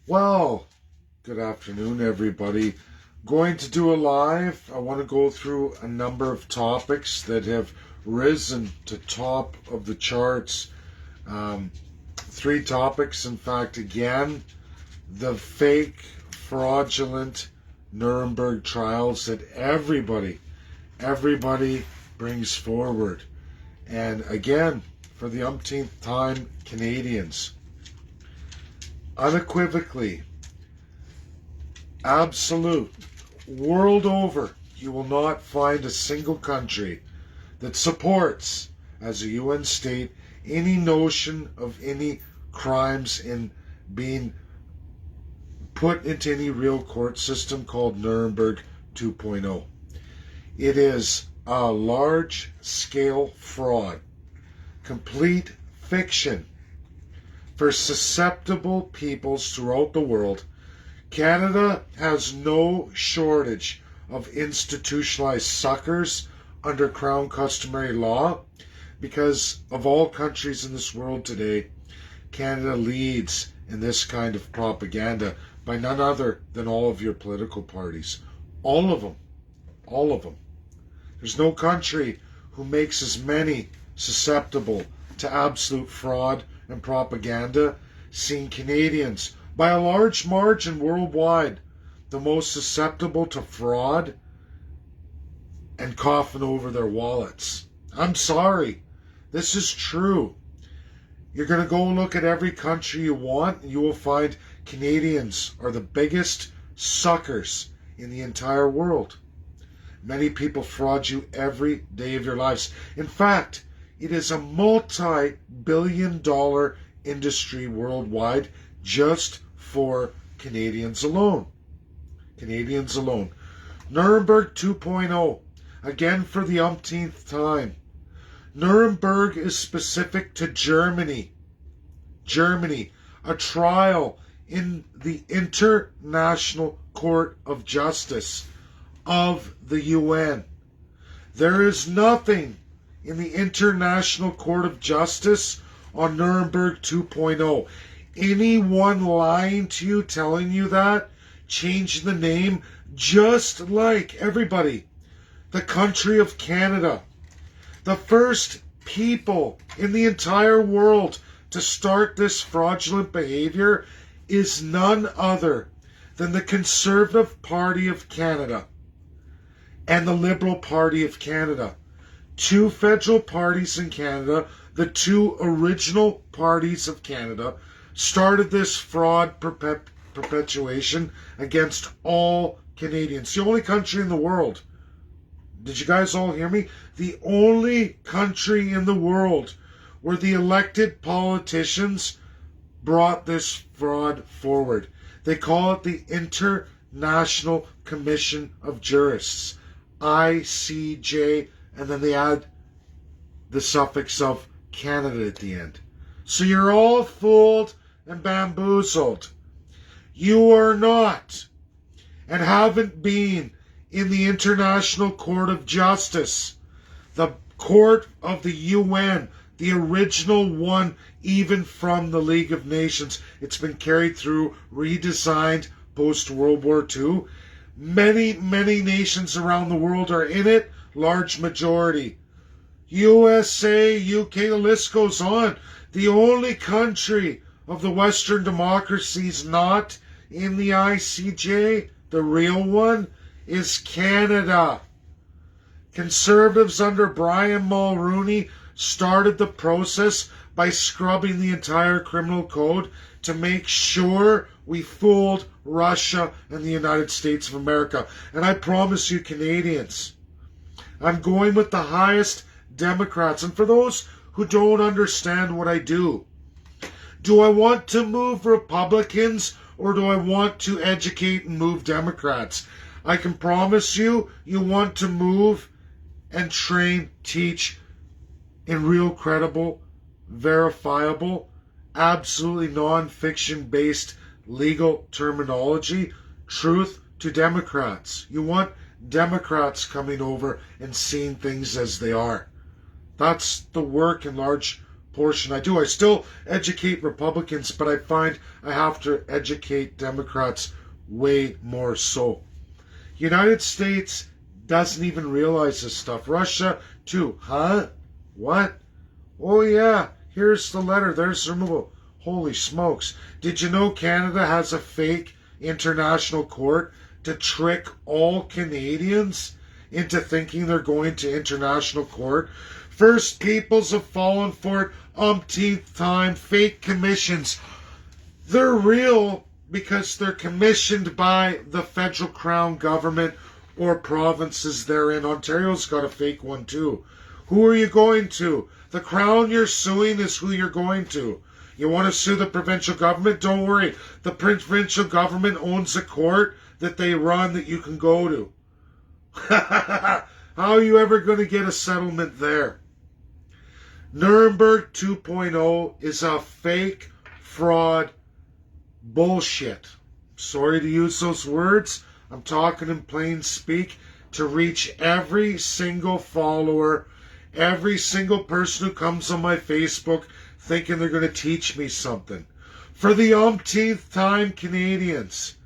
Well, good afternoon, everybody. Going to do a live. I want to go through a number of topics that have risen to top of the charts. Three topics, in fact, again, the fake, fraudulent Nuremberg trials that everybody brings forward. And again, for the umpteenth time, Canadians. Unequivocally, absolute, world over, you will not find a single country that supports, as a UN state, any notion of any crimes in being put into any real court system called Nuremberg 2.0. It is a large-scale fraud, complete fiction for susceptible peoples throughout the world. Canada has no shortage of institutionalized suckers under Crown customary law because of all countries in this world today, Canada leads in this kind of propaganda by none other than all of your political parties. All of them. All of them. There's no country who makes as many susceptible to absolute fraud and propaganda, seeing Canadians, by a large margin worldwide, the most susceptible to fraud and coughing over their wallets. I'm sorry. This is true. You're going to go look at every country you want, and you will find Canadians are the biggest suckers in the entire world. Many people fraud you every day of your lives. In fact, it is a multi-billion-dollar industry worldwide just for Canadians alone. Canadians alone. Nuremberg 2.0. Again for the umpteenth time. Nuremberg is specific to Germany. Germany. A trial in the International Court of Justice of the UN. There is nothing in the International Court of Justice on Nuremberg 2.0. Anyone lying to you, telling you that, change the name, just like everybody. The country of Canada. The first people in the entire world to start this fraudulent behavior is none other than the Conservative Party of Canada and the Liberal Party of Canada. Two federal parties in Canada, the two original parties of Canada, started this fraud perpetuation against all Canadians. The only country in the world. Did you guys all hear me? The only country in the world where the elected politicians brought this fraud forward. They call it the International Commission of Jurists, ICJ, and then they add the suffix of Canada at the end. So you're all fooled and bamboozled. You are not, and haven't been, in the International Court of Justice, the court of the UN, the original one, even from the League of Nations. It's been carried through, redesigned post-World War II. Many nations around the world are in it, large majority. USA, UK, the list goes on. The only country of the Western democracies not in the ICJ, the real one, is Canada. Conservatives under Brian Mulroney started the process by scrubbing the entire criminal code to make sure we fooled Russia and the United States of America. And I promise you, Canadians, I'm going with the highest Democrats. And for those who don't understand what I do I want to move Republicans or do I want to educate and move Democrats? I can promise you, you want to move and train, teach in real credible, verifiable, absolutely non-fiction based legal terminology, truth to Democrats. You want Democrats coming over and seeing things as they are. That's the work in large portion. I do. I still educate Republicans, but I find I have to educate Democrats way more so. United States doesn't even realize this stuff. Russia, too. Huh? What? Oh, yeah. Here's the letter. There's the removal. Holy smokes. Did you know Canada has a fake international court to trick all Canadians into thinking they're going to international court? First Peoples have fallen for it umpteenth time. Fake commissions. They're real because they're commissioned by the federal crown government or provinces therein. Ontario's got a fake one too. Who are you going to? The crown you're suing is who you're going to. You want to sue the provincial government? Don't worry. The provincial government owns a court that they run that you can go to. How are you ever going to get a settlement there? Nuremberg 2.0 is a fake fraud bullshit. Sorry to use those words. I'm talking in plain speak to reach every single follower, every single person who comes on my Facebook thinking they're going to teach me something. For the umpteenth time, Canadians,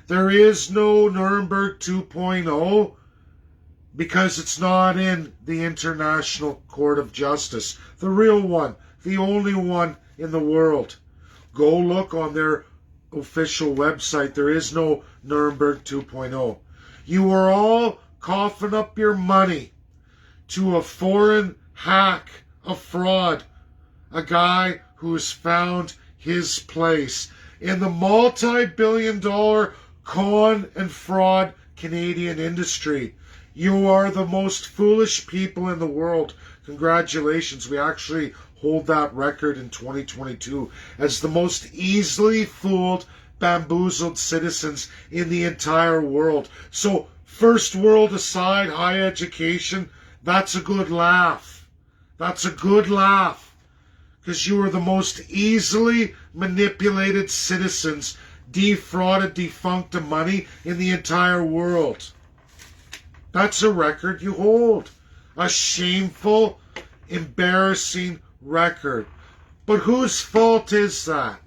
there is no Nuremberg 2.0 because it's not in the International Court of Justice. The real one, the only one in the world. Go look on their official website. There is no Nuremberg 2.0. You are all coughing up your money to a foreign hack, a fraud, a guy who has found his place in the multi-billion-dollar con and fraud Canadian industry. You are the most foolish people in the world. Congratulations. We actually hold that record in 2022 as the most easily fooled, bamboozled citizens in the entire world. So, first world aside, high education, that's a good laugh. That's a good laugh. Because you are the most easily manipulated citizens, defrauded, defunct of money in the entire world. That's a record you hold. A shameful, embarrassing record. But whose fault is that?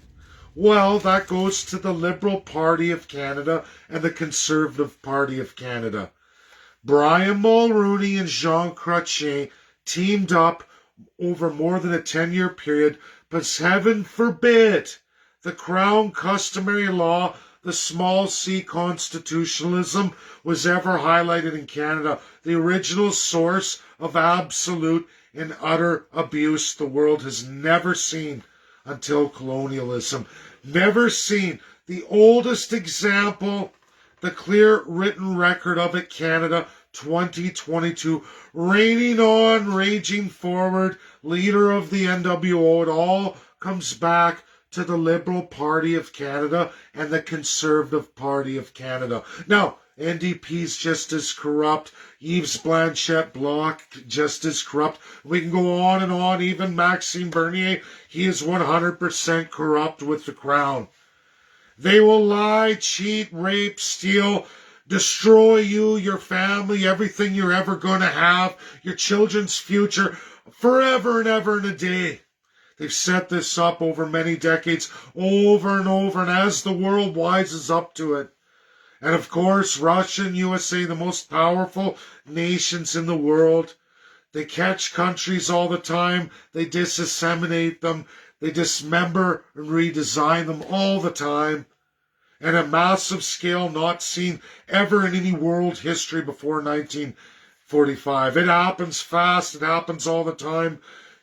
Well, that goes to the Liberal Party of Canada and the Conservative Party of Canada. Brian Mulroney and Jean Chrétien teamed up over more than a 10-year period, but heaven forbid the Crown customary law, the small c constitutionalism, was ever highlighted in Canada, the original source of absolute and utter abuse the world has never seen until colonialism. Never seen. The oldest example, the clear written record of it, Canada, 2022, reigning on, raging forward, leader of the NWO. It all comes back to the Liberal Party of Canada and the Conservative Party of Canada. Now, NDP's just as corrupt. Yves Blanchette-Bloch just as corrupt. We can go on and on. Even Maxime Bernier, he is 100% corrupt with the Crown. They will lie, cheat, rape, steal, destroy you, your family, everything you're ever going to have, your children's future, forever and ever and a day. They've set this up over many decades, over and over, and as the world wises up to it. And of course, Russia and USA, the most powerful nations in the world, they catch countries all the time, they disseminate them, they dismember and redesign them all the time, at a massive scale not seen ever in any world history before 1945. It happens fast, it happens all the time.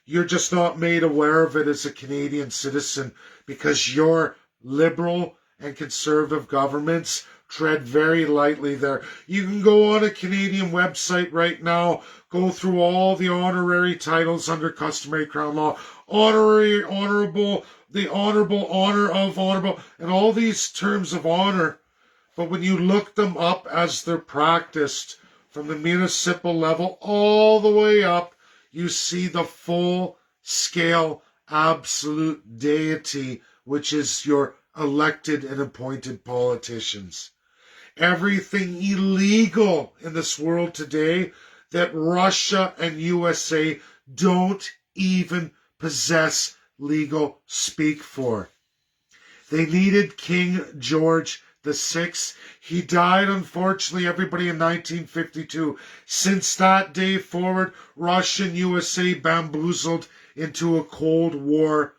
You're just not made aware of it as a Canadian citizen because your Liberal and Conservative governments tread very lightly there. You can go on a Canadian website right now, go through all the honorary titles under customary Crown law, honorary, honorable, the honorable, honor of honorable, and all these terms of honor. But when you look them up as they're practiced from the municipal level all the way up, you see the full-scale absolute deity, which is your elected and appointed politicians. Everything illegal in this world today that Russia and USA don't even possess legal speak for. They needed King George VI. He died, unfortunately, everybody, in 1952. Since that day forward, Russia and USA bamboozled into a Cold War.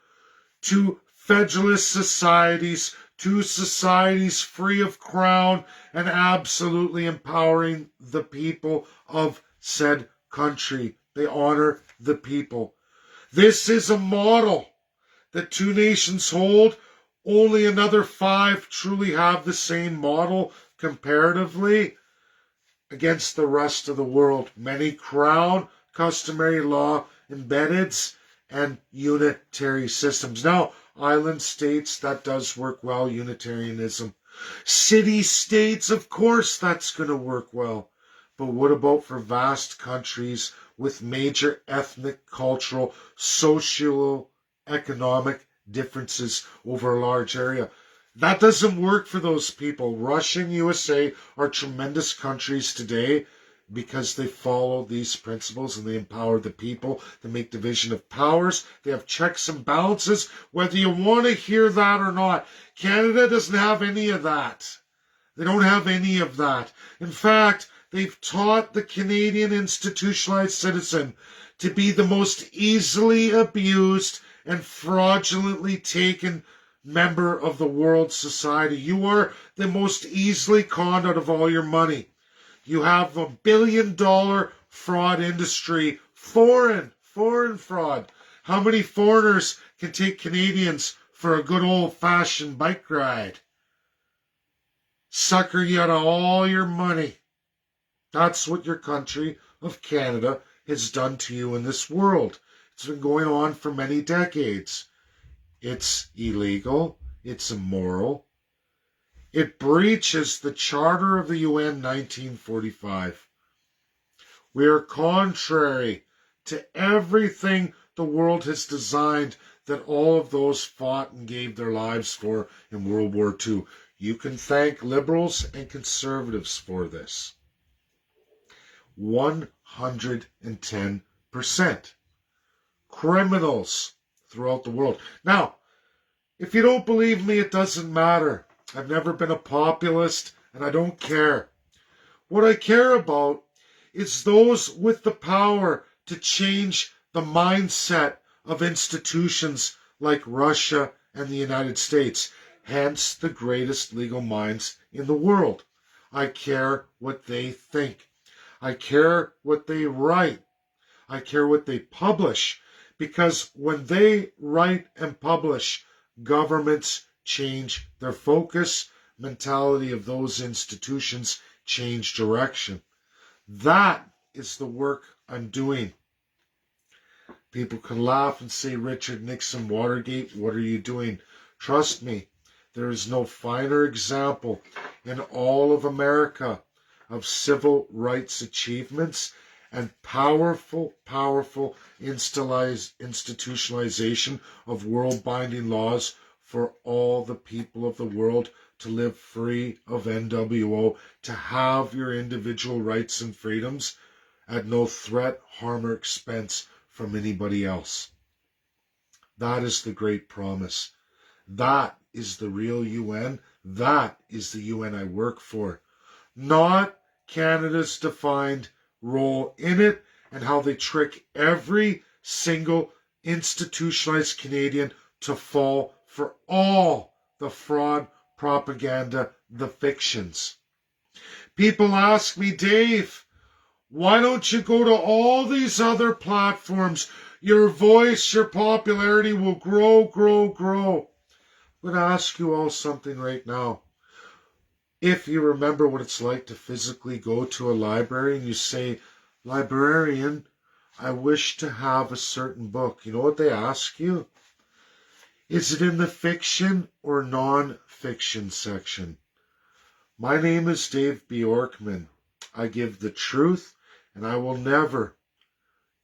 To federalist societies, to societies free of crown and absolutely empowering the people of said country. They honor the people. This is a model that two nations hold. Only another 5 truly have the same model comparatively against the rest of the world. Many crown, customary law, embeddeds, and unitary systems. Now, island states, that does work well, Unitarianism. City states, of course, that's going to work well. But what about for vast countries with major ethnic, cultural, socio-economic differences over a large area? That doesn't work for those people. Russia and USA are tremendous countries today because they follow these principles and they empower the people. They make division of powers. They have checks and balances, whether you want to hear that or not. Canada doesn't have any of that. They don't have any of that. In fact, they've taught the Canadian institutionalized citizen to be the most easily abused and fraudulently taken member of the world society. You are the most easily conned out of all your money. You have a $1 billion fraud industry, foreign fraud. How many foreigners can take Canadians for a good old-fashioned bike ride? Sucker you out of all your money. That's what your country of Canada has done to you in this world. It's been going on for many decades. It's illegal. It's immoral. It breaches the Charter of the UN 1945. We are contrary to everything the world has designed that all of those fought and gave their lives for in World War II. You can thank liberals and conservatives for this. 110%. Criminals throughout the world. Now, if you don't believe me, it doesn't matter. I've never been a populist, and I don't care. What I care about is those with the power to change the mindset of institutions like Russia and the United States, hence the greatest legal minds in the world. I care what they think. I care what they write. I care what they publish, because when they write and publish, governments change their focus, mentality of those institutions change direction. That is the work I'm doing. People can laugh and say, Richard Nixon, Watergate, what are you doing? Trust me, there is no finer example in all of America of civil rights achievements and powerful institutionalization of world-binding laws for all the people of the world to live free of NWO, to have your individual rights and freedoms at no threat, harm, or expense from anybody else. That is the great promise. That is the real UN. That is the UN I work for. Not Canada's defined role in it and how they trick every single institutionalized Canadian to fall for all the fraud, propaganda, the fictions. People ask me, Dave, why don't you go to all these other platforms? Your voice, your popularity will grow. I'm going to ask you all something right now. If you remember what it's like to physically go to a library and you say, librarian, I wish to have a certain book. You know what they ask you? Is it in the fiction or non-fiction section? My name is Dave Bjorkman. I give the truth, and I will never,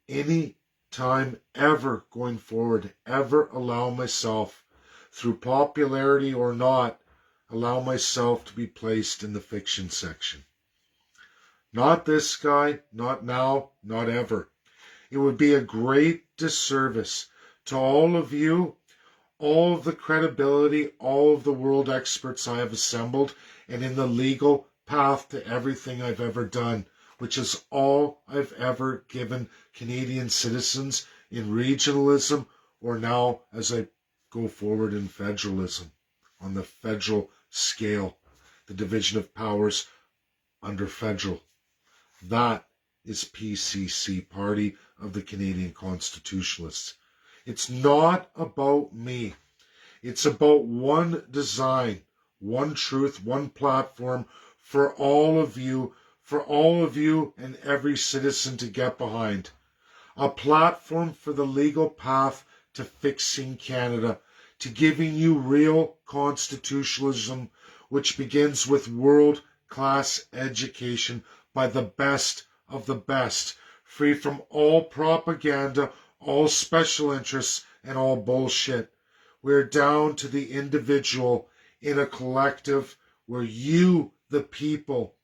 any time ever going forward, ever allow myself, through popularity or not, allow myself to be placed in the fiction section. Not this guy, not now, not ever. It would be a great disservice To all of you, all of the credibility, all of the world experts I have assembled, and in the legal path to everything I've ever done, which is all I've ever given Canadian citizens in regionalism, or now as I go forward in federalism, on the federal scale, the division of powers under federal. That is PCC, Party of the Canadian Constitutionalists. It's not about me. It's about one design, one truth, one platform for all of you and every citizen to get behind. A platform for the legal path to fixing Canada, to giving you real constitutionalism, which begins with world-class education by the best of the best, free from all propaganda, all special interests, and all bullshit. We're down to the individual in a collective where you, the people,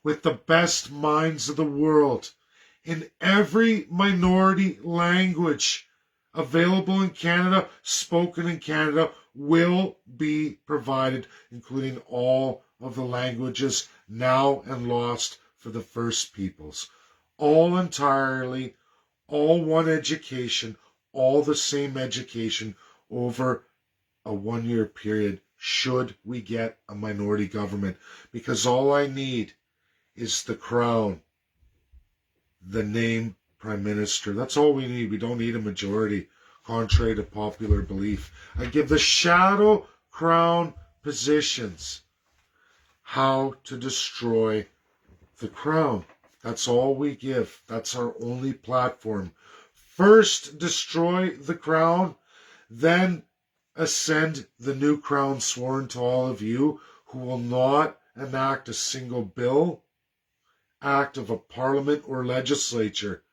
with the best minds of the world, in every minority language available in Canada, spoken in Canada, will be provided, including all of the languages now and lost for the First Peoples. All entirely, all one education, all the same education over a 1-year period, should we get a minority government. Because all I need is the crown, the name Prime Minister. That's all we need. We don't need a majority, contrary to popular belief. I give the shadow crown positions how to destroy the crown. That's all we give. That's our only platform. First, destroy the crown, then ascend the new crown sworn to all of you who will not enact a single bill, act of a parliament or legislature,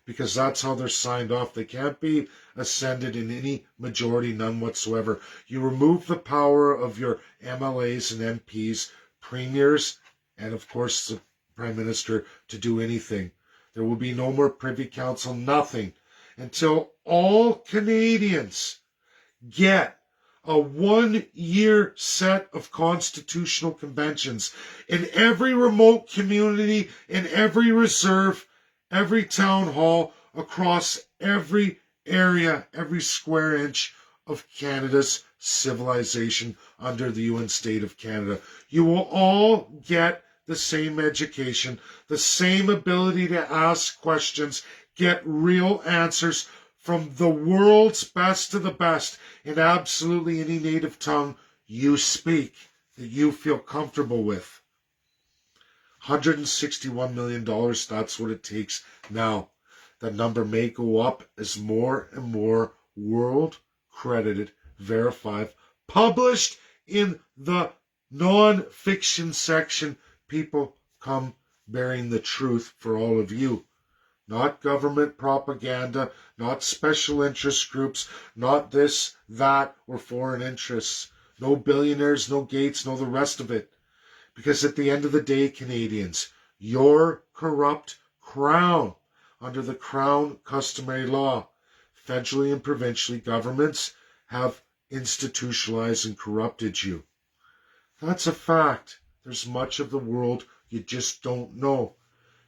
because that's how they're signed off. They can't be ascended in any majority, none whatsoever. You remove the power of your MLAs and MPs, premiers, and of course the Prime Minister to do anything. There will be no more Privy Council, nothing, until all Canadians get a 1-year set of constitutional conventions in every remote community, in every reserve, every town hall, across every area, every square inch of Canada's civilization under the UN state of Canada. You will all get the same education, the same ability to ask questions, get real answers from the world's best of the best in absolutely any native tongue you speak that you feel comfortable with. $161 million, that's what it takes now. That number may go up as more and more world-credited, verified, published in the non-fiction section, people come bearing the truth for all of you. Not government propaganda, not special interest groups, not this, that, or foreign interests. No billionaires, no Gates, no the rest of it. Because at the end of the day, Canadians, your corrupt crown, under the Crown customary law, federally and provincially governments have institutionalized and corrupted you. That's a fact. There's much of the world you just don't know.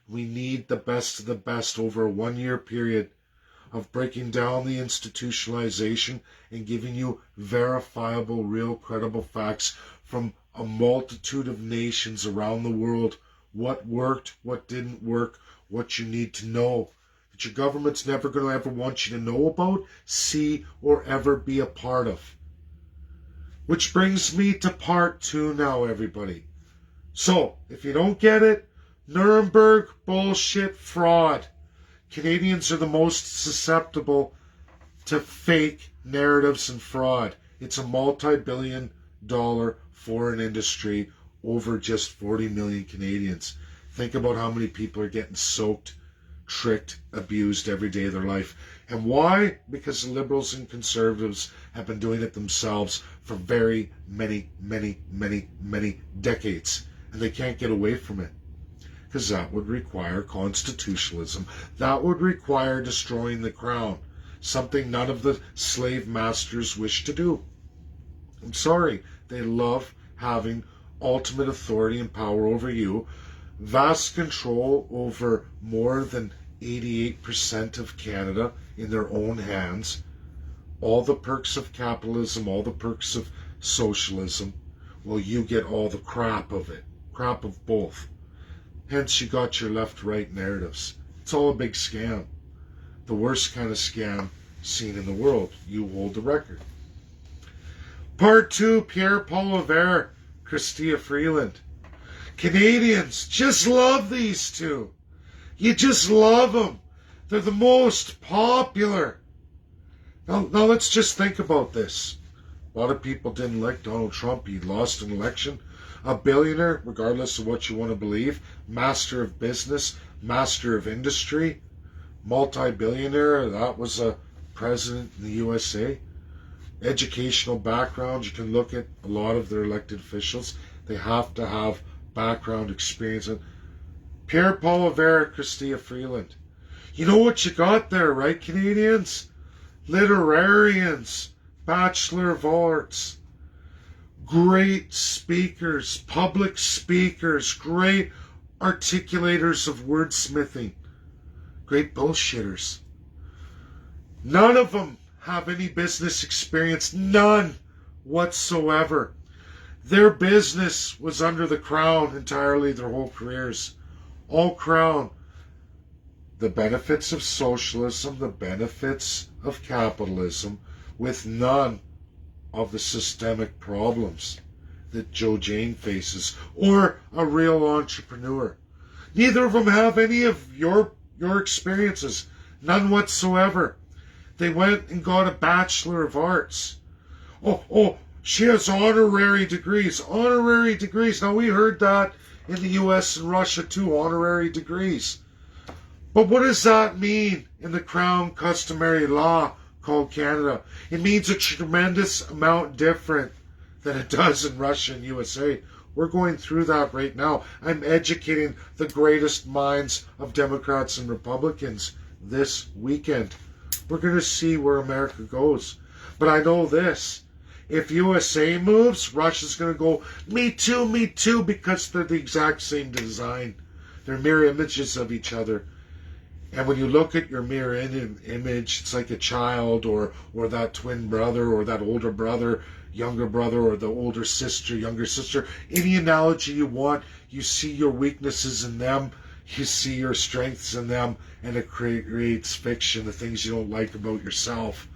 We need the best of the best over a 1-year period of breaking down the institutionalization and giving you verifiable, real, credible facts from a multitude of nations around the world. What worked, what didn't work, what you need to know. That your government's never going to ever want you to know about, see, or ever be a part of. Which brings me to part 2 now, everybody. So, if you don't get it, Nuremberg, bullshit, fraud. Canadians are the most susceptible to fake narratives and fraud. It's a multi-billion-dollar foreign industry over just 40 million Canadians. Think about how many people are getting soaked, tricked, abused every day of their life. And why? Because the Liberals and Conservatives have been doing it themselves for very many decades. And they can't get away from it. Because that would require constitutionalism. That would require destroying the crown. something none of the slave masters wish to do. I'm sorry, they love having ultimate authority and power over you, vast control over more than 88% of Canada in their own hands, all the perks of capitalism, all the perks of socialism. Well, you get all the crap of it, crap of both. Hence, you got your left-right narratives. It's all a big scam. The worst kind of scam seen in the world. You hold the record. Part 2, Pierre Poilievre, Chrystia Freeland. Canadians just love these two. You just love them. They're the most popular. Now let's just think about this. A lot of people didn't like Donald Trump. He lost an election. A billionaire, regardless of what you want to believe, master of business, master of industry, multi-billionaire, that was a president in the USA. Educational background, you can look at a lot of their elected officials. They have to have background experience. Pierre Poilievre, Chrystia Freeland. You know what you got there, right, Canadians? Literarians, Bachelor of Arts, great speakers, public speakers, great articulators of wordsmithing, great bullshitters. None of them have any business experience, none whatsoever. Their business was under the crown entirely their whole careers. All crown. The benefits of socialism, the benefits of capitalism, with none of the systemic problems that Joe Jane faces, or a real entrepreneur. Neither of them have any of your experiences, none whatsoever. They went and got a Bachelor of Arts. Oh, she has honorary degrees. Honorary degrees. Now, we heard that in the US and Russia too, honorary degrees. But what does that mean in the Crown customary law called Canada? It means a tremendous amount different than it does in Russia and USA. We're going through that right now. I'm educating the greatest minds of Democrats and Republicans this weekend. We're going to see where America goes. But I know this. If USA moves, Russia's going to go, me too, because they're the exact same design. They're mirror images of each other. And when you look at your mirror image, it's like a child or that twin brother or that older brother, younger brother, or the older sister, younger sister. Any analogy you want, you see your weaknesses in them, you see your strengths in them, and it creates fiction, the things you don't like about yourself.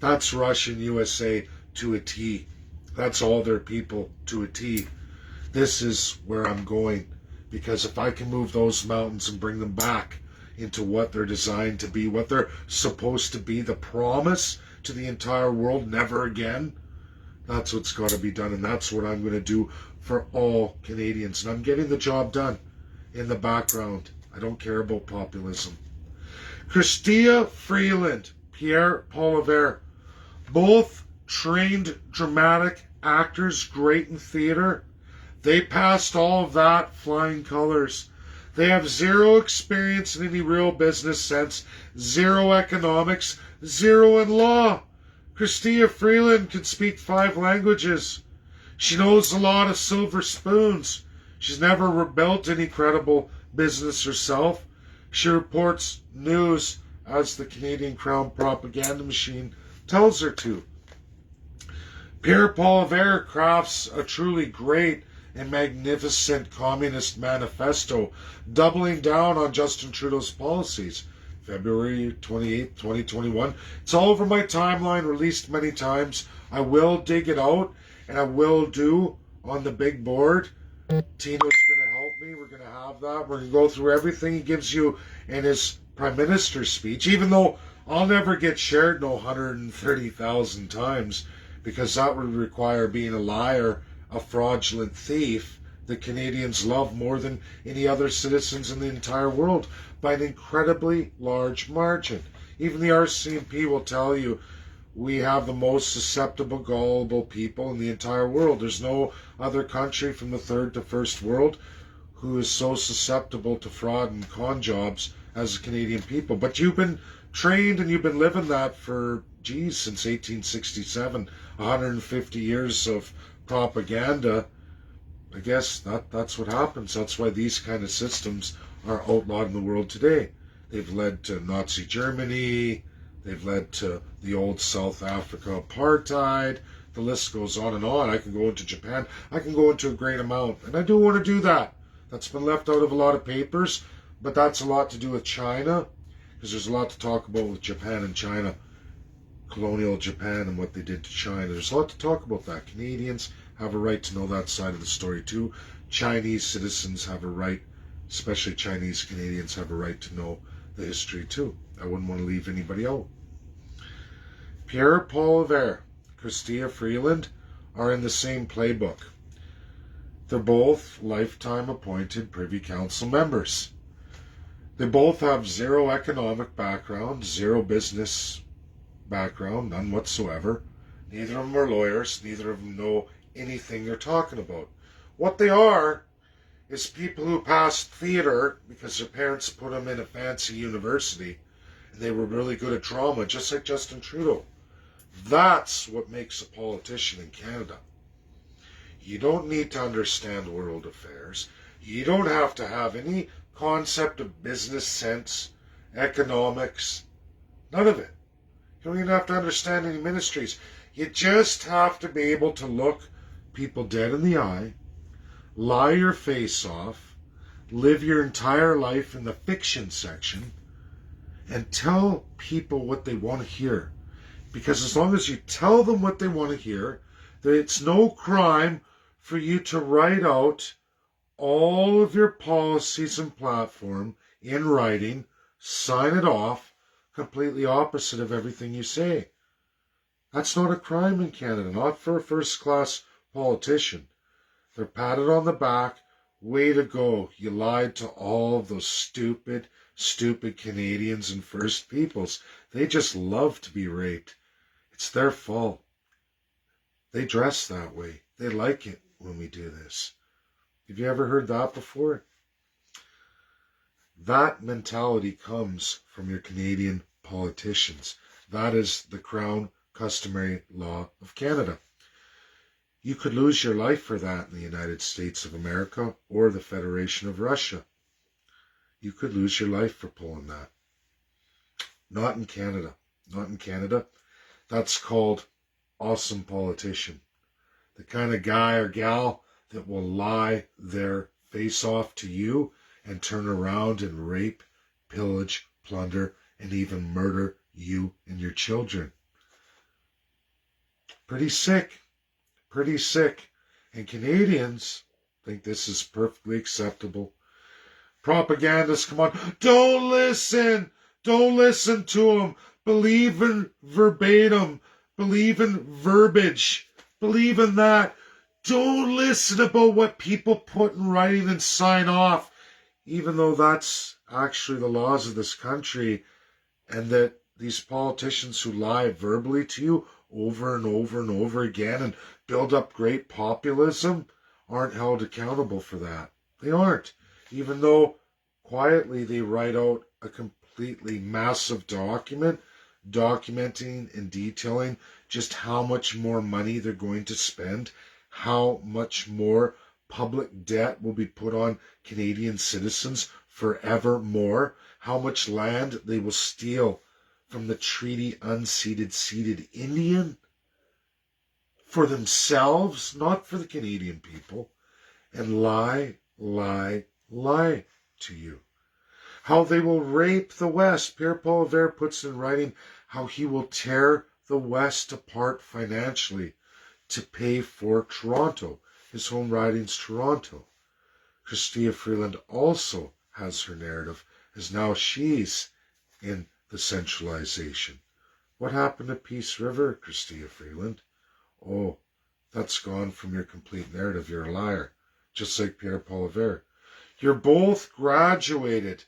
That's Russia and USA to a T. That's all their people to a T. This is where I'm going, because if I can move those mountains and bring them back into what they're designed to be, what they're supposed to be, the promise to the entire world, never again, that's what's got to be done, and that's what I'm going to do for all Canadians. And I'm getting the job done in the background. I don't care about populism. Chrystia Freeland, Pierre Poilievre, both trained dramatic actors, great in theater. They passed all of that flying colors. They have zero experience in any real business sense, zero economics, zero in law. Chrystia Freeland can speak 5 languages. She knows a lot of silver spoons. She's never built any credible business herself. She reports news as the Canadian Crown propaganda machine tells her to. Pierre Poilievre crafts a truly great and magnificent communist manifesto, doubling down on Justin Trudeau's policies. February 28, 2021. It's all over my timeline, released many times. I will dig it out, and I will do on the big board. Tino's going to help me. We're going to have that. We're going to go through everything he gives you in his Prime Minister's speech, even though I'll never get shared no 130,000 times, because that would require being a liar, a fraudulent thief that Canadians love more than any other citizens in the entire world by an incredibly large margin. Even the RCMP will tell you we have the most susceptible, gullible people in the entire world. There's no other country from the third to first world who is so susceptible to fraud and con jobs as the Canadian people. But you've been trained and you've been living that for, since 1867, 150 years of propaganda. I guess that's what happens. That's why these kind of systems are outlawed in the world today. They've led to Nazi Germany. They've led to the old South Africa apartheid. The list goes on and on. I can go into Japan. I can go into a great amount. And I do want to do that. That's been left out of a lot of papers. But that's a lot to do with China. Because there's a lot to talk about with Japan and China. Colonial Japan and what they did to China. There's a lot to talk about that. Canadians have a right to know that side of the story too. Chinese citizens have a right, especially Chinese Canadians have a right to know the history too. I wouldn't want to leave anybody out. Pierre Poilievre, Chrystia Freeland are in the same playbook. They're both lifetime appointed Privy Council members. They both have zero economic background, zero business background, none whatsoever. Neither of them are lawyers. Neither of them know anything they're talking about. What they are is people who passed theater because their parents put them in a fancy university and they were really good at drama, just like Justin Trudeau. That's what makes a politician in Canada. You don't need to understand world affairs. You don't have to have any concept of business sense, economics, none of it. You don't even have to understand any ministries. You just have to be able to look people dead in the eye, lie your face off, live your entire life in the fiction section, and tell people what they want to hear. Because as long as you tell them what they want to hear, it's no crime for you to write out all of your policies and platform in writing, sign it off, completely opposite of everything you say. That's not a crime in Canada, not for a first-class politician. They're patted on the back. Way to go. You lied to all of those stupid Canadians and First Peoples. They just love to be raped. It's their fault. They dress that way. They like it when we do this. Have you ever heard that before? That mentality comes from your Canadian politicians. That is the Crown customary law of Canada. You could lose your life for that in the United States of America or the Federation of Russia. You could lose your life for pulling that. Not in Canada. Not in Canada. That's called awesome politician. The kind of guy or gal that will lie their face off to you and turn around and rape, pillage, plunder, and even murder you and your children. Pretty sick. Pretty sick. And Canadians think this is perfectly acceptable. Propagandists, come on. Don't listen. Don't listen to them. Believe in verbatim. Believe in verbiage. Believe in that. Don't listen about what people put in writing and sign off, even though that's actually the laws of this country, and that these politicians who lie verbally to you over and over and over again and build up great populism aren't held accountable for that. They aren't. Even though quietly they write out a completely massive document documenting and detailing just how much more money they're going to spend, how much more public debt will be put on Canadian citizens forevermore, how much land they will steal from the treaty unceded ceded Indian for themselves, not for the Canadian people, and lie to you. How they will rape the West. Pierre Poilievre puts in writing how he will tear the West apart financially to pay for Toronto, his home riding's Toronto. Chrystia Freeland also has her narrative, as now she's in the centralization. What happened to Peace River, Chrystia Freeland? Oh, that's gone from your complete narrative. You're a liar, just like Pierre Poilievre. You're both graduated,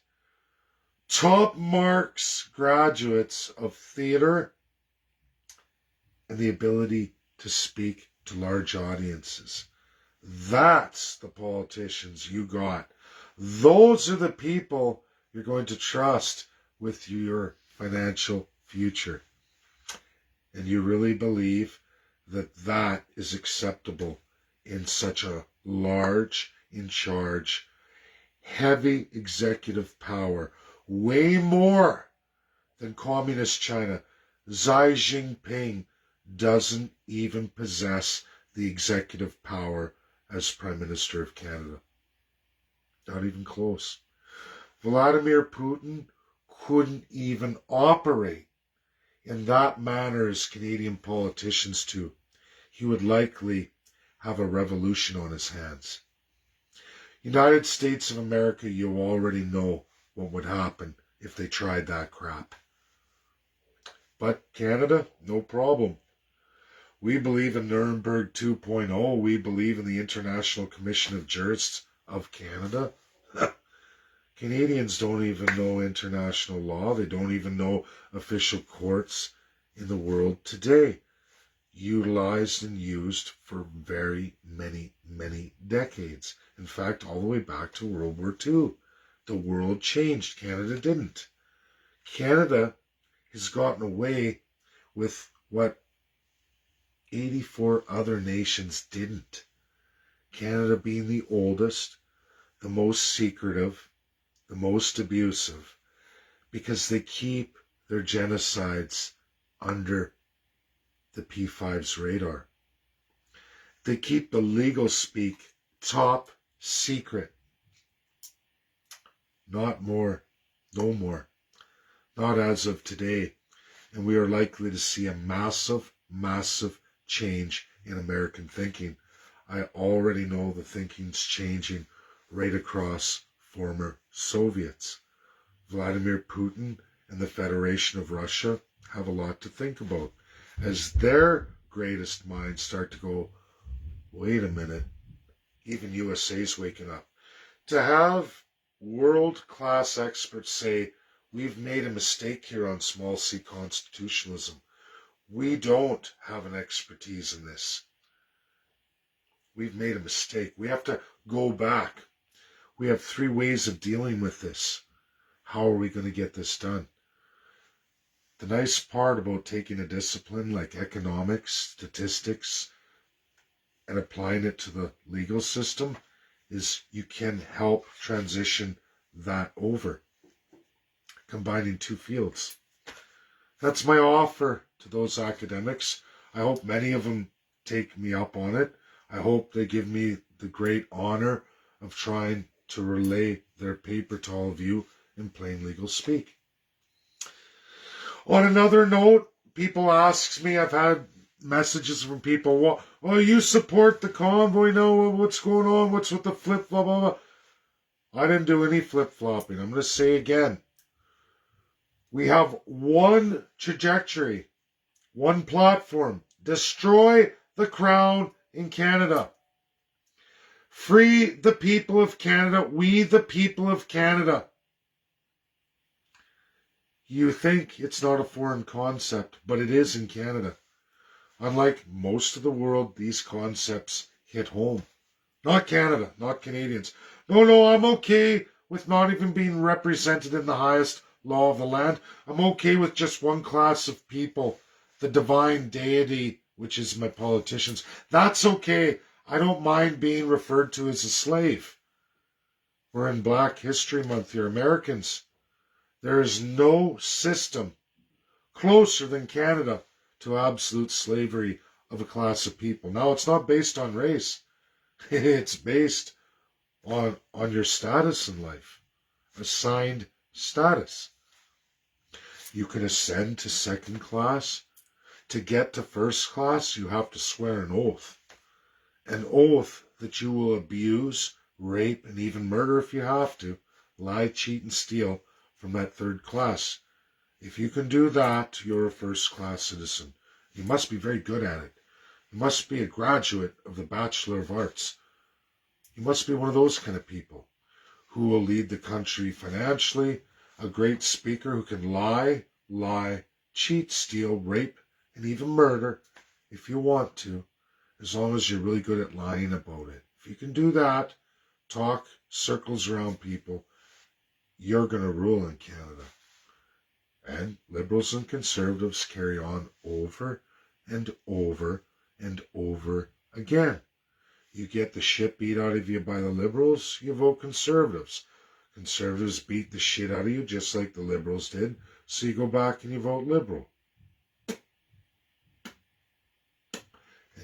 top marks graduates of theater and the ability to speak to large audiences. That's the politicians you got. Those are the people you're going to trust with your financial future. And you really believe that that is acceptable in such a large, in charge, heavy executive power, way more than communist China. Xi Jinping doesn't even possess the executive power as Prime Minister of Canada. Not even close. Vladimir Putin couldn't even operate in that manner as Canadian politicians do. He would likely have a revolution on his hands. United States of America, you already know what would happen if they tried that crap. But Canada, no problem. We believe in Nuremberg 2.0. We believe in the International Commission of Jurists of Canada. Canadians don't even know international law. They don't even know official courts in the world today. Utilized and used for very many, many decades. In fact, all the way back to World War II. The world changed. Canada didn't. Canada has gotten away with what 84 other nations didn't. Canada being the oldest, the most secretive, the most abusive, because they keep their genocides under the P5's radar. They keep the legal speak top secret. Not more, no more. Not as of today. And we are likely to see a massive, massive change in American thinking. I already know the thinking's changing right across former Soviets. Vladimir Putin and the Federation of Russia have a lot to think about as their greatest minds start to go, wait a minute, even USA's waking up. To have world-class experts say, we've made a mistake here on small c constitutionalism. We don't have an expertise in this. We've made a mistake. We have to go back. We have 3 ways of dealing with this. How are we going to get this done? The nice part about taking a discipline like economics, statistics, and applying it to the legal system is you can help transition that over, combining 2 fields. That's my offer to those academics. I hope many of them take me up on it. I hope they give me the great honor of trying to relay their paper to all of you in plain legal speak. On another note, people ask me, I've had messages from people, well, you support the convoy now, what's going on, what's with the flip-flop, blah, blah. I didn't do any flip-flopping. I'm going to say again, we have one trajectory, one platform, destroy the crown in Canada. Free the people of Canada, we the people of Canada. You think it's not a foreign concept, but it is in Canada. Unlike most of the world, these concepts hit home. Not Canada, not Canadians. No, I'm okay with not even being represented in the highest law of the land. I'm okay with just one class of people, the divine deity, which is my politicians. That's okay. I don't mind being referred to as a slave. We're in Black History Month here, Americans. There is no system closer than Canada to absolute slavery of a class of people. Now, it's not based on race. It's based on your status in life, assigned status. You can ascend to 2nd class. To get to 1st class, you have to swear an oath. An oath that you will abuse, rape, and even murder if you have to, lie, cheat, and steal from that 3rd class. If you can do that, you're a 1st class citizen. You must be very good at it. You must be a graduate of the Bachelor of Arts. You must be one of those kind of people who will lead the country financially, a great speaker who can lie, cheat, steal, rape, and even murder if you want to, as long as you're really good at lying about it. If you can do that, talk circles around people, you're going to rule in Canada. And liberals and conservatives carry on over and over and over again. You get the shit beat out of you by the liberals, you vote conservatives. Conservatives beat the shit out of you just like the liberals did, so you go back and you vote liberal. And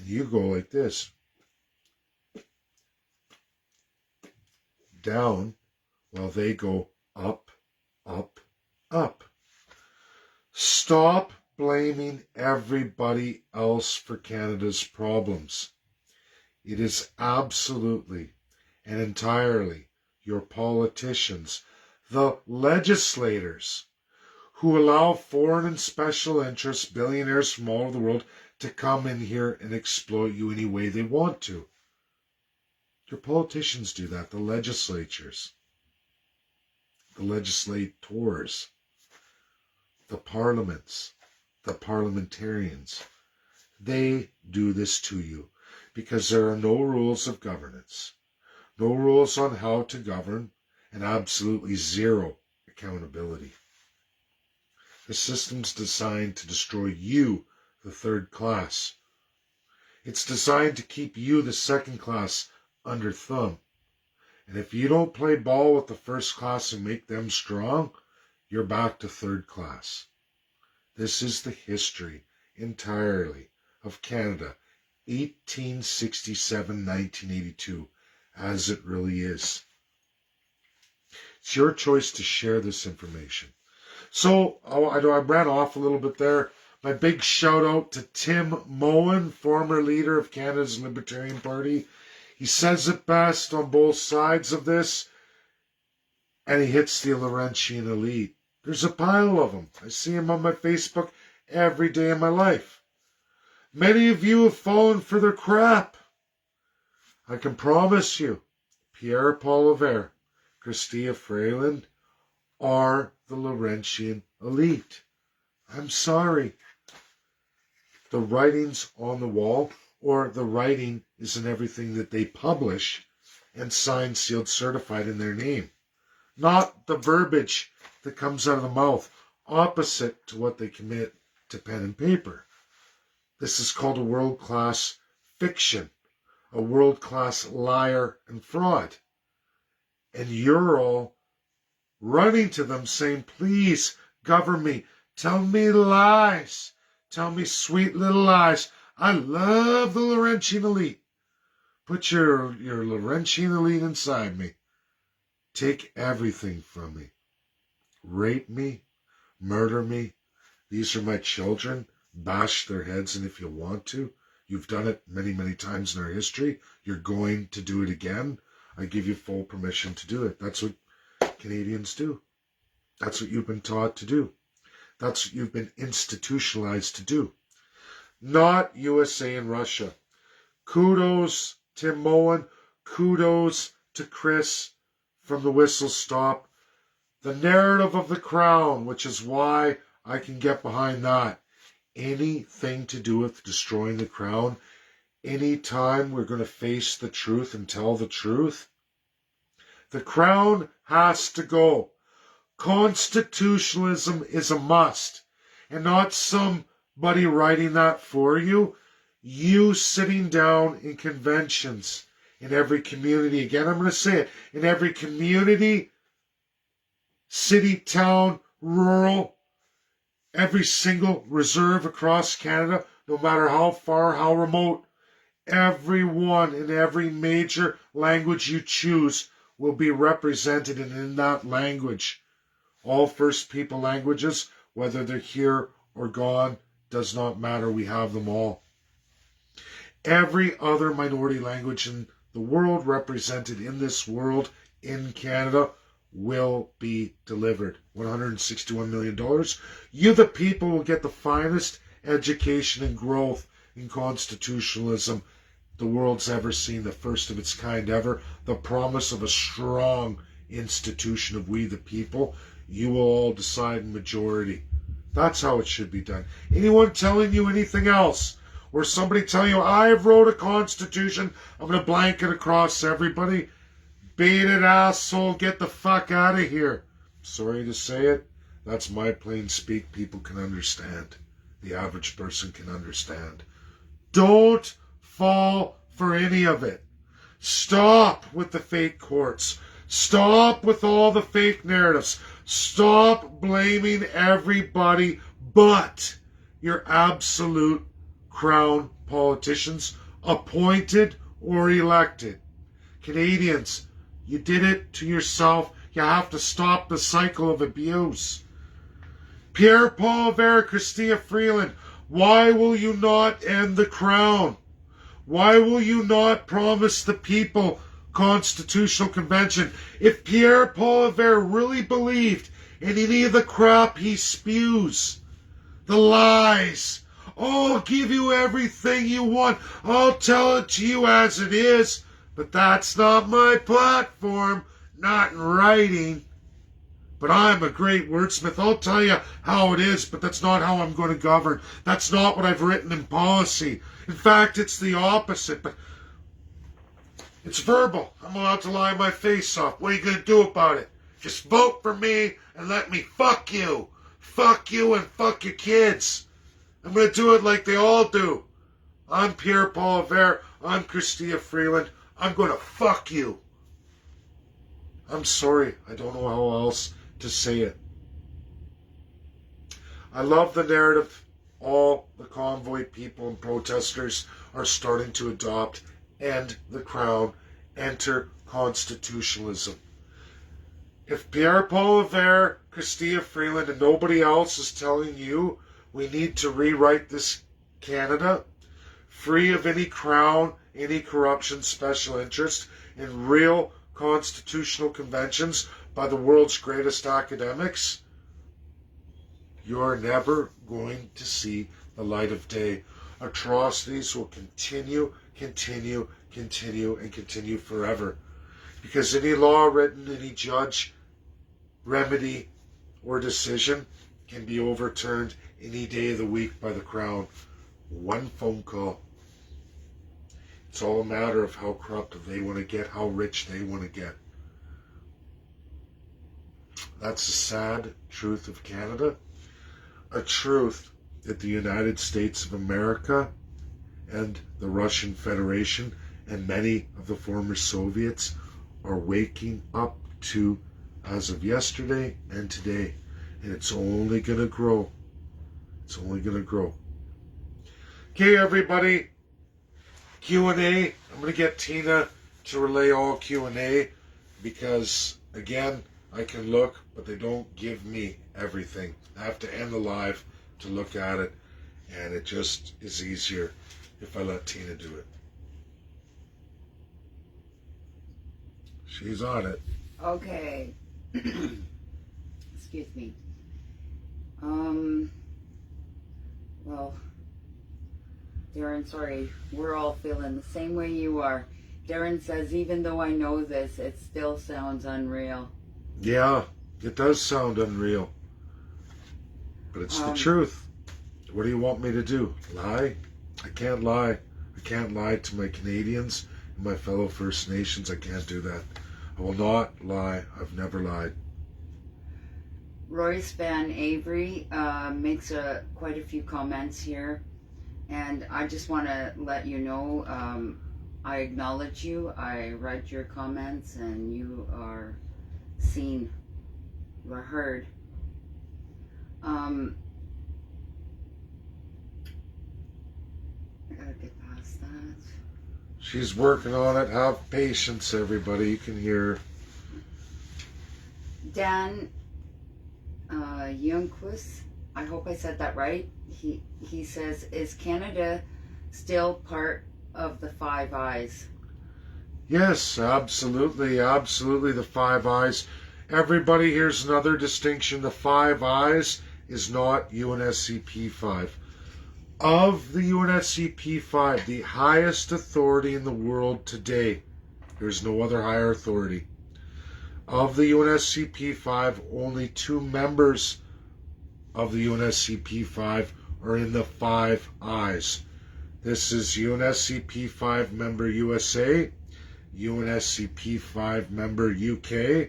you go like this. Down while they go up, up, up. Stop blaming everybody else for Canada's problems. It is absolutely and entirely your politicians, the legislators, who allow foreign and special interests, billionaires from all over the world, to come in here and exploit you any way they want to. Your politicians do that, the legislatures, the legislators, the parliaments, the parliamentarians. They do this to you because there are no rules of governance, no rules on how to govern, and absolutely zero accountability. The system's designed to destroy you, the third class. It's designed to keep you, the second class, under thumb. And if you don't play ball with the first class and make them strong, you're back to third class. This is the history entirely of Canada, 1867-1982, as it really is. It's your choice to share this information. So, I know I ran off a little bit there. My big shout out to Tim Moen, former leader of Canada's Libertarian Party. He says it best on both sides of this, and he hits the Laurentian elite. There's a pile of them. I see him on my Facebook every day of my life. Many of you have fallen for their crap. I can promise you, Pierre Poilievre, Chrystia Freeland are the Laurentian elite. I'm sorry. The writing's on the wall, or the writing is in everything that they publish and signed, sealed, certified in their name. Not the verbiage that comes out of the mouth, opposite to what they commit to pen and paper. This is called a world-class fiction, a world-class liar and fraud. And you're all running to them saying, please, govern me. Tell me lies. Tell me sweet little lies. I love the Laurentian elite. Put your Laurentian elite inside me. Take everything from me. Rape me. Murder me. These are my children. Bash their heads, and if you want to, you've done it many, many times in our history. You're going to do it again. I give you full permission to do it. That's what Canadians do. That's what you've been taught to do. That's what you've been institutionalized to do. Not USA and Russia. Kudos, Tim Moen. Kudos to Chris from the Whistle Stop. The narrative of the Crown, which is why I can get behind that. Anything to do with destroying the Crown, anytime we're going to face the truth and tell the truth, the Crown has to go. Constitutionalism is a must, and not somebody writing that for you. You sitting down in conventions in every community. Again, I'm going to say it. In every community, city, town, rural, every single reserve across Canada, no matter how far, how remote, everyone in every major language you choose will be represented, and in that language, all First People languages, whether they're here or gone, does not matter. We have them all. Every other minority language in the world represented in this world, in Canada, will be delivered. $161 million. You, the people, will get the finest education and growth in constitutionalism the world's ever seen, the first of its kind ever, the promise of a strong institution of we the people. You will all decide in majority. That's how it should be done. Anyone telling you anything else, or somebody telling you, I've wrote a constitution, I'm going to blanket across everybody, beat it, asshole, get the fuck out of here. Sorry to say it, That's my plain speak people can understand. The average person can understand. Don't fall for any of it. Stop with the fake courts. Stop with all the fake narratives. Stop blaming everybody but your absolute crown politicians, appointed or elected. Canadians, you did it to yourself. You have to stop the cycle of abuse. Pierre Poilievre, Chrystia Freeland, why will you not end the crown? Why will you not promise the people constitutional convention? If Pierre Poilievre really believed in any of the crap he spews, the lies, oh, I'll give you everything you want, I'll tell it to you as it is, but that's not my platform, not in writing. But I'm a great wordsmith. I'll tell you how it is, but that's not how I'm going to govern. That's not what I've written in policy. In fact, it's the opposite, but it's verbal. I'm allowed to lie my face off. What are you going to do about it? Just vote for me and let me fuck you. Fuck you and fuck your kids. I'm going to do it like they all do. I'm Pierre Poilievre. I'm Chrystia Freeland. I'm going to fuck you. I'm sorry. I don't know how else to say it. I love the narrative all the convoy people and protesters are starting to adopt. End the crown, enter constitutionalism. If Pierre Poilievre, Chrystia Freeland, and nobody else is telling you we need to rewrite this Canada, free of any crown, any corruption, special interest, in real constitutional conventions by the world's greatest academics, you're never going to see the light of day. Atrocities will continue forever. Because any law written, any judge, remedy, or decision can be overturned any day of the week by the Crown. One phone call. It's all a matter of how corrupt they want to get, how rich they want to get. That's the sad truth of Canada. A truth that the United States of America and the Russian Federation and many of the former Soviets are waking up to as of yesterday and today. And it's only going to grow. It's only going to grow. Okay, everybody. Q&A. I'm going to get Tina to relay all Q&A because, again, I can look, but they don't give me everything. I have to end the live to look at it, and it just is easier if I let Tina do it. She's on it. Okay. Excuse me. Well, Darren, sorry, we're all feeling the same way you are. Darren says, even though I know this, it still sounds unreal. Yeah, it does sound unreal. But it's the truth. What do you want me to do? Lie? I can't lie. I can't lie to my Canadians and my fellow First Nations. I can't do that. I will not lie. I've never lied. Royce Van Avery makes quite a few comments here. And I just want to let you know, I acknowledge you. I read your comments and you are seen. You are heard. I gotta get past that. She's working on it. Have patience, everybody. You can hear her. Dan Youngquist, I hope I said that right. He says, is Canada still part of the Five Eyes? Yes, absolutely, absolutely. The Five Eyes. Everybody, here's another distinction. The Five Eyes is not UNSCP 5. Of the UNSCP 5, the highest authority in the world today, there's no other higher authority. Of the UNSCP 5, only 2 members of the UNSCP 5 are in the Five Eyes. This is UNSCP 5 member USA, UNSCP 5 member UK,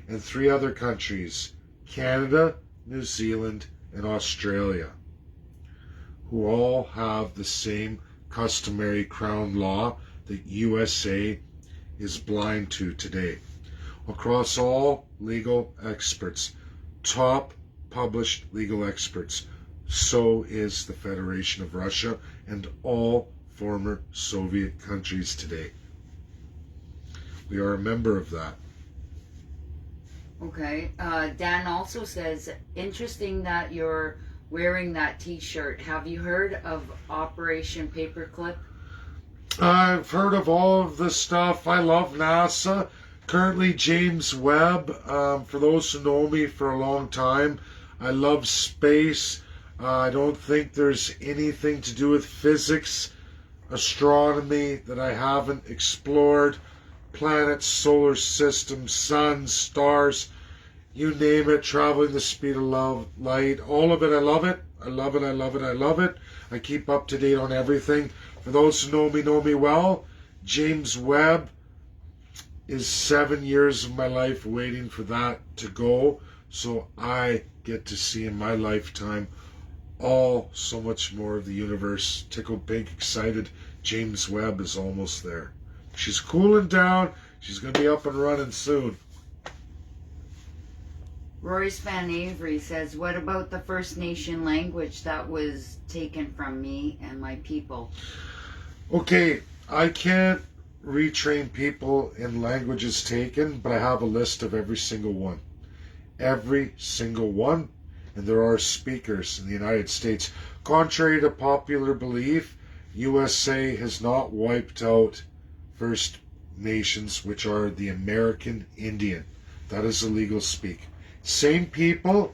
and 3 other countries, Canada, New Zealand, and Australia, who all have the same customary crown law that USA is blind to today. Across all legal experts, top published legal experts, so is the Federation of Russia and all former Soviet countries today. We are a member of that. Okay. Dan also says, interesting that you're wearing that t-shirt. Have you heard of Operation Paperclip? I've heard of all of this stuff. I love NASA. Currently, James Webb. For those who know me for a long time, I love space. I don't think there's anything to do with physics, astronomy that I haven't explored. Planets, solar systems, suns, stars, you name it, traveling the speed of light. All of it, I love it. I love it, I love it, I love it. I keep up to date on everything. For those who know me well, James Webb is 7 years of my life waiting for that to go. So I get to see in my lifetime all so much more of the universe. Tickled pink, excited. James Webb is almost there. She's cooling down. She's going to be up and running soon. Royce Van Avery says, what about the First Nation language that was taken from me and my people? Okay, I can't retrain people in languages taken, but I have a list of every single one. Every single one. And there are speakers in the United States. Contrary to popular belief, USA has not wiped out First Nations, which are the American Indian. That is a legal speak. Same people,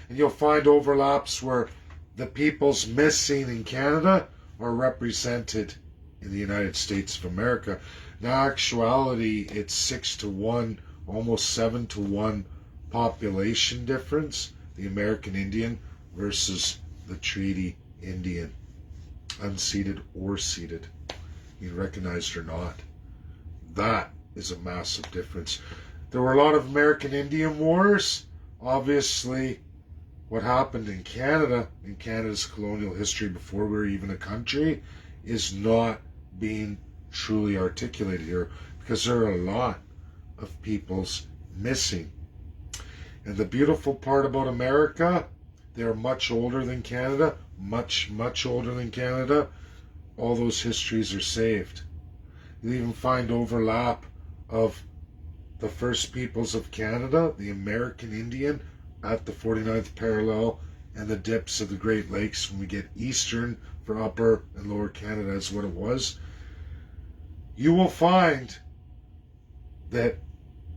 and you'll find overlaps where the peoples missing in Canada are represented in the United States of America. In actuality, it's 6-1, almost 7-1 population difference, the American Indian versus the Treaty Indian, unceded or ceded, you recognized or not. That is a massive difference. There were a lot of American Indian wars. Obviously, what happened in Canada, in Canada's colonial history before we were even a country, is not being truly articulated here because there are a lot of peoples missing. And the beautiful part about America, they're much older than Canada, much, much older than Canada. All those histories are saved. You even find overlap of the First Peoples of Canada, the American Indian, at the 49th parallel, and the dips of the Great Lakes when we get eastern for Upper and Lower Canada is what it was. You will find that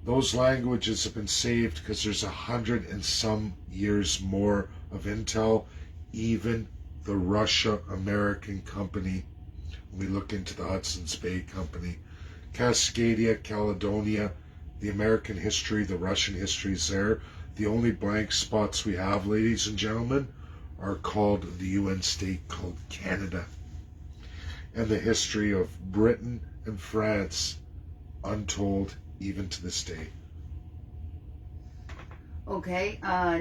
those languages have been saved because there's 100 and some years more of intel. Even the Russia-American company, when we look into the Hudson's Bay Company, Cascadia, Caledonia, the American history, the Russian history is there. The only blank spots we have, ladies and gentlemen, are called the UN state called Canada. And the history of Britain and France, untold even to this day. Okay,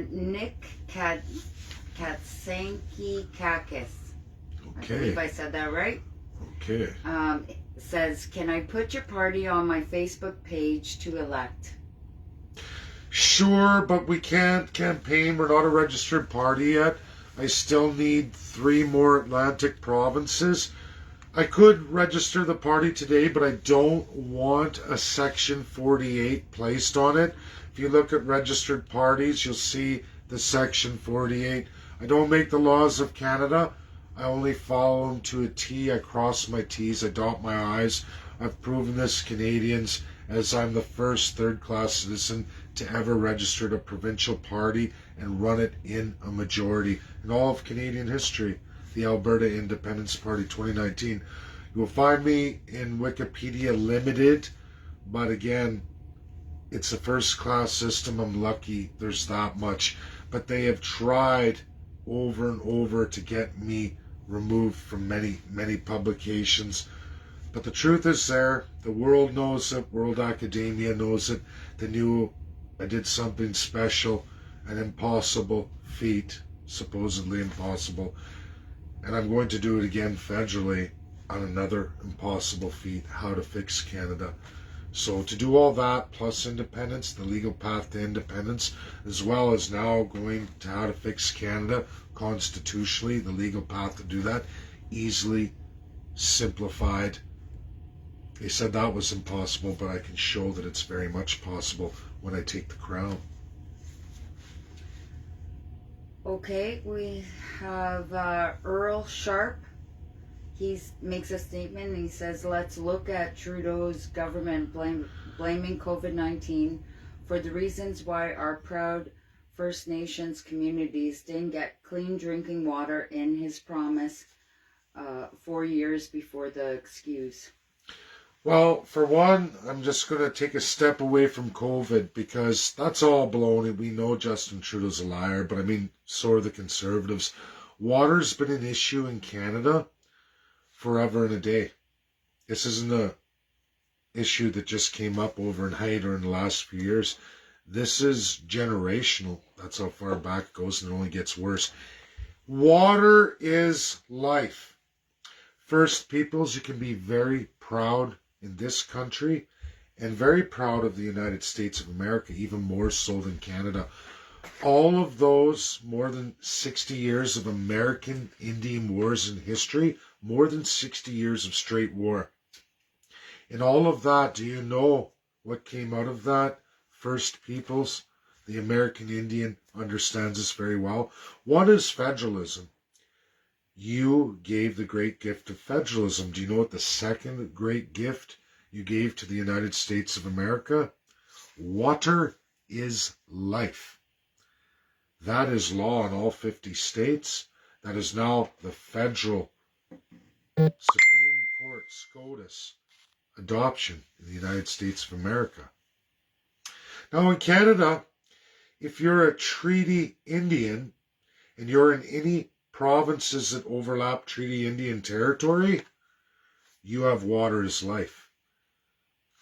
Nick Katsankikakis. I Okay. believe I said that right. Okay. Says, can I put your party on my Facebook page to elect? Sure, but we can't campaign. We're not a registered party yet. I still need 3 more Atlantic provinces. I could register the party today, but I don't want a Section 48 placed on it. If you look at registered parties, you'll see the Section 48. I don't make the laws of Canada. I only follow them to a T. I cross my T's. I dot my I's. I've proven this, Canadians, as I'm the first third-class citizen to ever register a provincial party and run it in a majority in all of Canadian history. The Alberta Independence Party 2019. You will find me in Wikipedia Limited, but again, it's a first-class system. I'm lucky there's that much. But they have tried over and over to get me removed from many, many publications. But the truth is there. The world knows it. World academia knows it. They knew I did something special. an impossible feat, supposedly impossible, and I'm going to do it again federally on another impossible feat, how to fix Canada. So to do all that, plus independence, the legal path to independence, as well as now going to how to fix Canada constitutionally, the legal path to do that, easily simplified. They said that was impossible, but I can show that it's very much possible when I take the crown. Okay, we have Earl Sharp. He makes a statement and he says, let's look at Trudeau's government blaming COVID-19 for the reasons why our proud First Nations communities didn't get clean drinking water in his promise 4 years before the excuse. Well, for one, I'm just going to take a step away from COVID because that's all baloney. We know Justin Trudeau's a liar, but I mean, so are the Conservatives. Water's been an issue in Canada forever and a day. This isn't a issue that just came up overnight or in the last few years. This is generational. That's how far back it goes, and it only gets worse. Water is life. First Peoples, you can be very proud in this country and very proud of the United States of America, even more so than Canada. All of those more than 60 years of American Indian wars in history, more than 60 years of straight war. In all of that, do you know what came out of that? First Peoples, the American Indian, understands this very well. What is federalism? You gave the great gift of federalism. Do you know what the second great gift you gave to the United States of America? Water is life. That is law in all 50 states. That is now the federal Supreme Court SCOTUS adoption in the United States of America. Now in Canada, if you're a treaty Indian and you're in any provinces that overlap treaty Indian territory, you have water as life.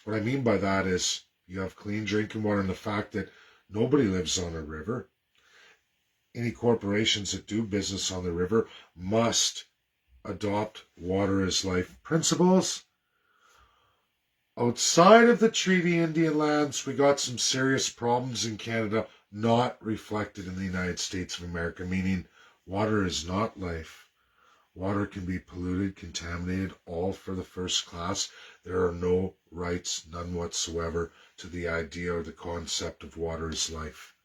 What I mean by that is you have clean drinking water, and the fact that nobody lives on a river. Any corporations that do business on the river must adopt water as life principles. Outside of the treaty Indian lands, we got some serious problems in Canada not reflected in the United States of America, meaning water is not life. Water can be polluted, contaminated, all for the first class. There are no rights, none whatsoever, to the idea or the concept of water as life.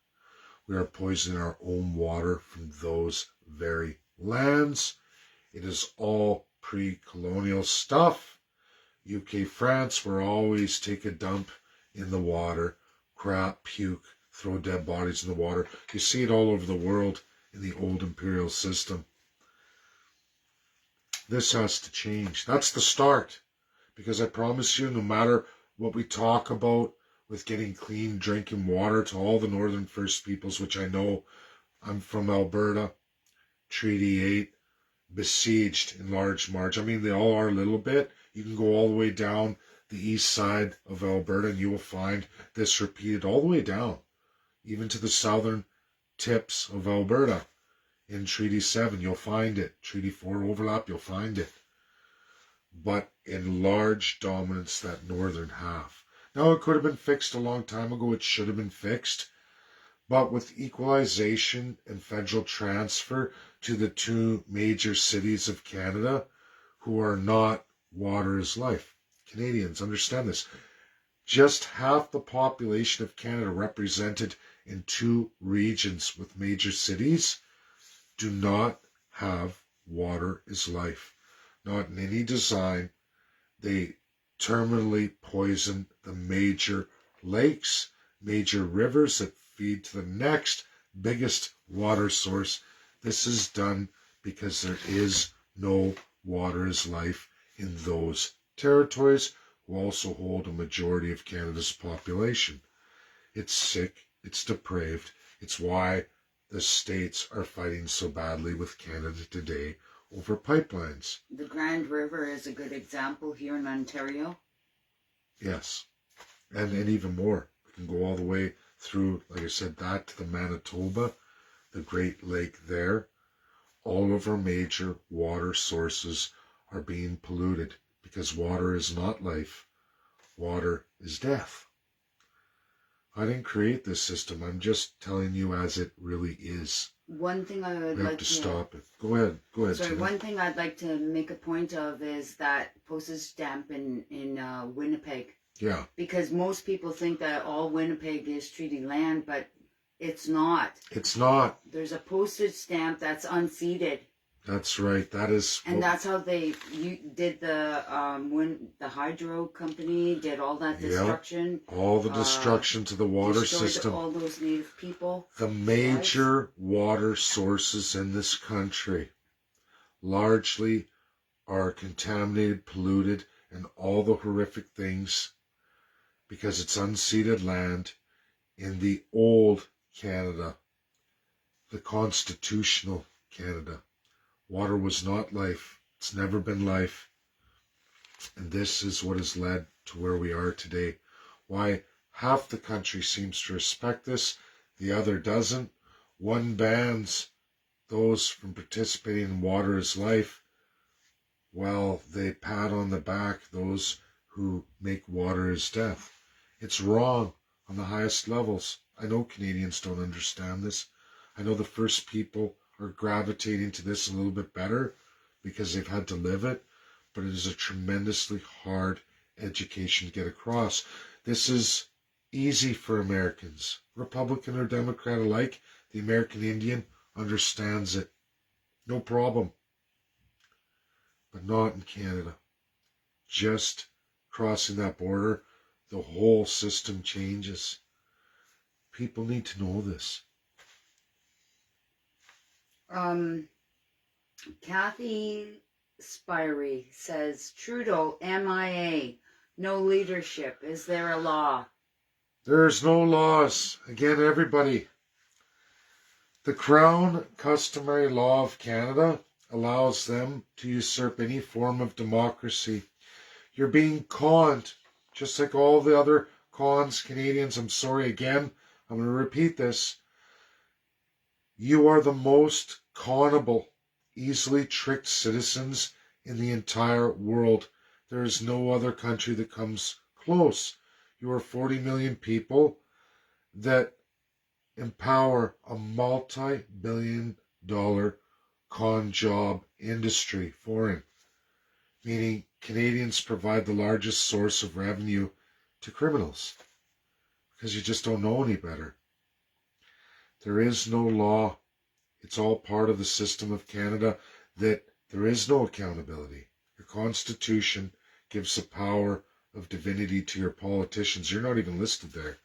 We are poisoning our own water from those very lands. It is all pre-colonial stuff. UK, France, will always take a dump in the water, crap, puke, throw dead bodies in the water. You see it all over the world in the old imperial system. This has to change. That's the start. Because I promise you, no matter what we talk about with getting clean drinking water to all the Northern First Peoples, which I know, I'm from Alberta, Treaty 8, besieged in large march. I mean, they all are a little bit. You can go all the way down the east side of Alberta and you will find this repeated all the way down, even to the southern tips of Alberta. In Treaty 7, you'll find it. Treaty 4 overlap, you'll find it. But in large dominance, that northern half. Now, it could have been fixed a long time ago. It should have been fixed. But with equalization and federal transfer to the two major cities of Canada, who are not water is life. Canadians, understand this. Just half the population of Canada represented in two regions with major cities do not have water is life. Not in any design. They terminally poison the major lakes, major rivers that feed to the next biggest water source. This is done because there is no water is life in those territories, who also hold a majority of Canada's population. It's sick, it's depraved, it's why the states are fighting so badly with Canada today over pipelines. The Grand River is a good example here in Ontario. Yes, and even more. We can go all the way through, like I said, that to the Manitoba, the Great Lake there. All of our major water sources are being polluted because water is not life. Water is death. I didn't create this system. I'm just telling you as it really is. One thing I would We have like to stop it. Go ahead. Go ahead, Sorry, Tina. one thing I'd like to make a point of is that postage stamp in Winnipeg. Yeah. Because most people think that all Winnipeg is treaty land, but it's not. It's not. There's a postage stamp that's unceded. That's right. That is. And that's how you did when the hydro company did all that destruction. All the destruction to the water destroyed system. All those native people. The major water sources in this country largely are contaminated, polluted, and all the horrific things because it's unceded land in the old Canada, the constitutional Canada. Water was not life. It's never been life. And this is what has led to where we are today. Why half the country seems to respect this, the other doesn't. One bans those from participating in water is life, while they pat on the back those who make water is death. It's wrong on the highest levels. I know Canadians don't understand this. I know the First People are gravitating to this a little bit better because they've had to live it, but it is a tremendously hard education to get across. This is easy for Americans, Republican or Democrat alike. The American Indian understands it. No problem. But not in Canada. Just crossing that border, the whole system changes. People need to know this. Kathy Spirey says, Trudeau, MIA, no leadership. Is there a law? There's no laws. Again, everybody. The Crown Customary Law of Canada allows them to usurp any form of democracy. You're being conned, just like all the other cons, Canadians. I'm sorry again. I'm going to repeat this. You are the most connable, easily tricked citizens in the entire world. There is no other country that comes close. You are 40 million people that empower a multi-billion-dollar con job industry, foreign, meaning Canadians provide the largest source of revenue to criminals because you just don't know any better. There is no law. It's all part of the system of Canada that there is no accountability. Your Constitution gives the power of divinity to your politicians. You're not even listed there.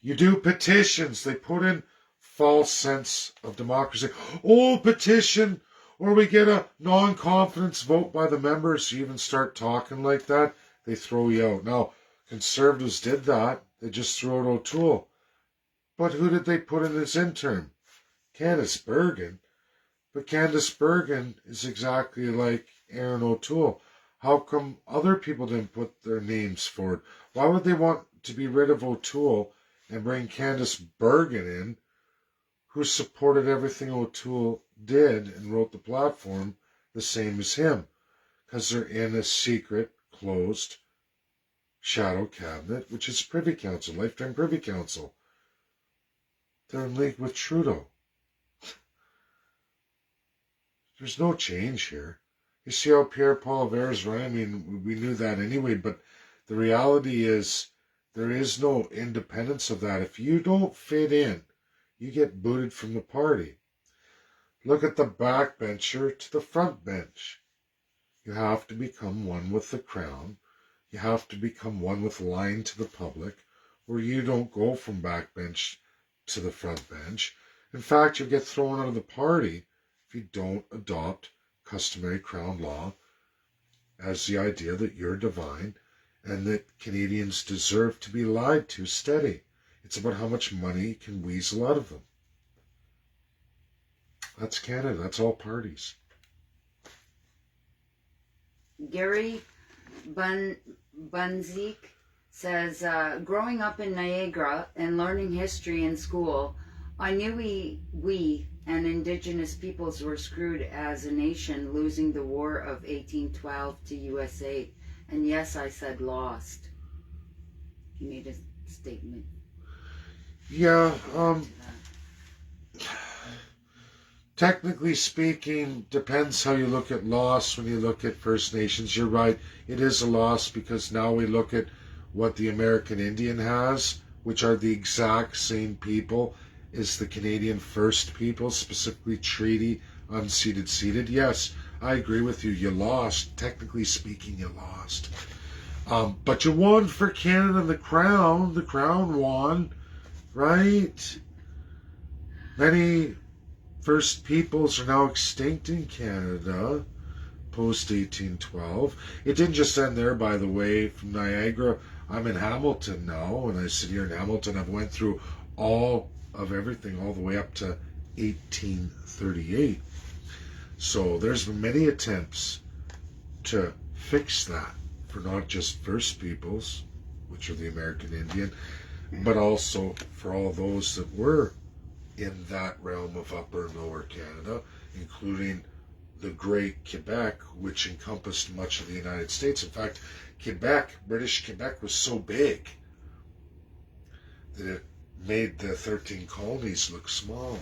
You do petitions. They put in false sense of democracy. Oh, petition, or we get a non-confidence vote by the members. You even start talking like that, they throw you out. Now, Conservatives did that. They just threw out O'Toole. But who did they put in as interim? Candace Bergen. But Candace Bergen is exactly like Aaron O'Toole. How come other people didn't put their names forward? Why would they want to be rid of O'Toole and bring Candace Bergen in, who supported everything O'Toole did and wrote the platform the same as him? Because they're in a secret, closed, shadow cabinet, which is Privy Council, lifetime Privy Council. They're in league with Trudeau. There's no change here. You see how Pierre Poilievre is running? I mean, we knew that anyway, but the reality is there is no independence of that. If you don't fit in, you get booted from the party. Look at the backbencher to the front bench. You have to become one with the Crown. You have to become one with lying to the public, where you don't go from backbench to the front bench. In fact, you'll get thrown out of the party if you don't adopt customary Crown law as the idea that you're divine and that Canadians deserve to be lied to steady. It's about how much money you can weasel out of them. That's Canada. That's all parties. Gary Bunzik says, growing up in Niagara and learning history in school, I knew we and Indigenous peoples were screwed as a nation, losing the War of 1812 to USA. And yes, I said lost. He made a statement. Yeah, to that. technically speaking, depends how you look at loss when you look at First Nations. You're right, it is a loss because now we look at what the American Indian has, which are the exact same people as the Canadian First People, specifically treaty, unceded, ceded. Yes, I agree with you. You lost. Technically speaking, you lost. But you won for Canada and the Crown. The Crown won, right? Many First Peoples are now extinct in Canada post 1812. It didn't just end there, by the way, from Niagara. I'm in Hamilton now, and I sit here in Hamilton. I've went through all of everything all the way up to 1838. So there's been many attempts to fix that for not just First Peoples, which are the American Indian, but also for all those that were in that realm of Upper and Lower Canada, including the Great Quebec, which encompassed much of the United States. In fact, Quebec, British Quebec, was so big that it made the 13 colonies look small.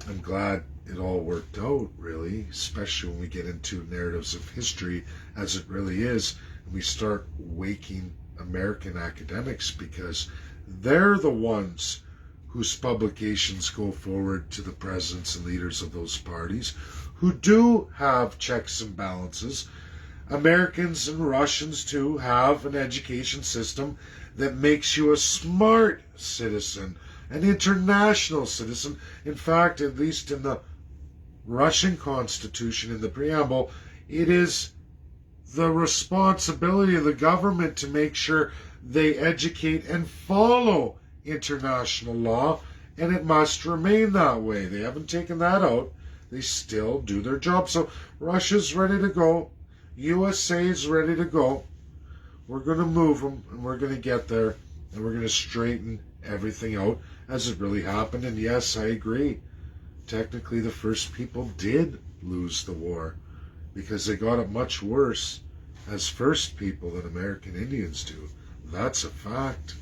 I'm glad it all worked out, really, especially when we get into narratives of history as it really is, and we start waking American academics, because they're the ones whose publications go forward to the presidents and leaders of those parties, who do have checks and balances. Americans and Russians, too, have an education system that makes you a smart citizen, an international citizen. In fact, at least in the Russian Constitution, in the preamble, it is the responsibility of the government to make sure they educate and follow international law, and it must remain that way. They haven't taken that out. They still do their job. So Russia's ready to go. USA is ready to go. We're going to move them, and we're going to get there, and we're going to straighten everything out as it really happened. And yes, I agree. Technically, the First People did lose the war because they got it much worse as First People than American Indians do. That's a fact.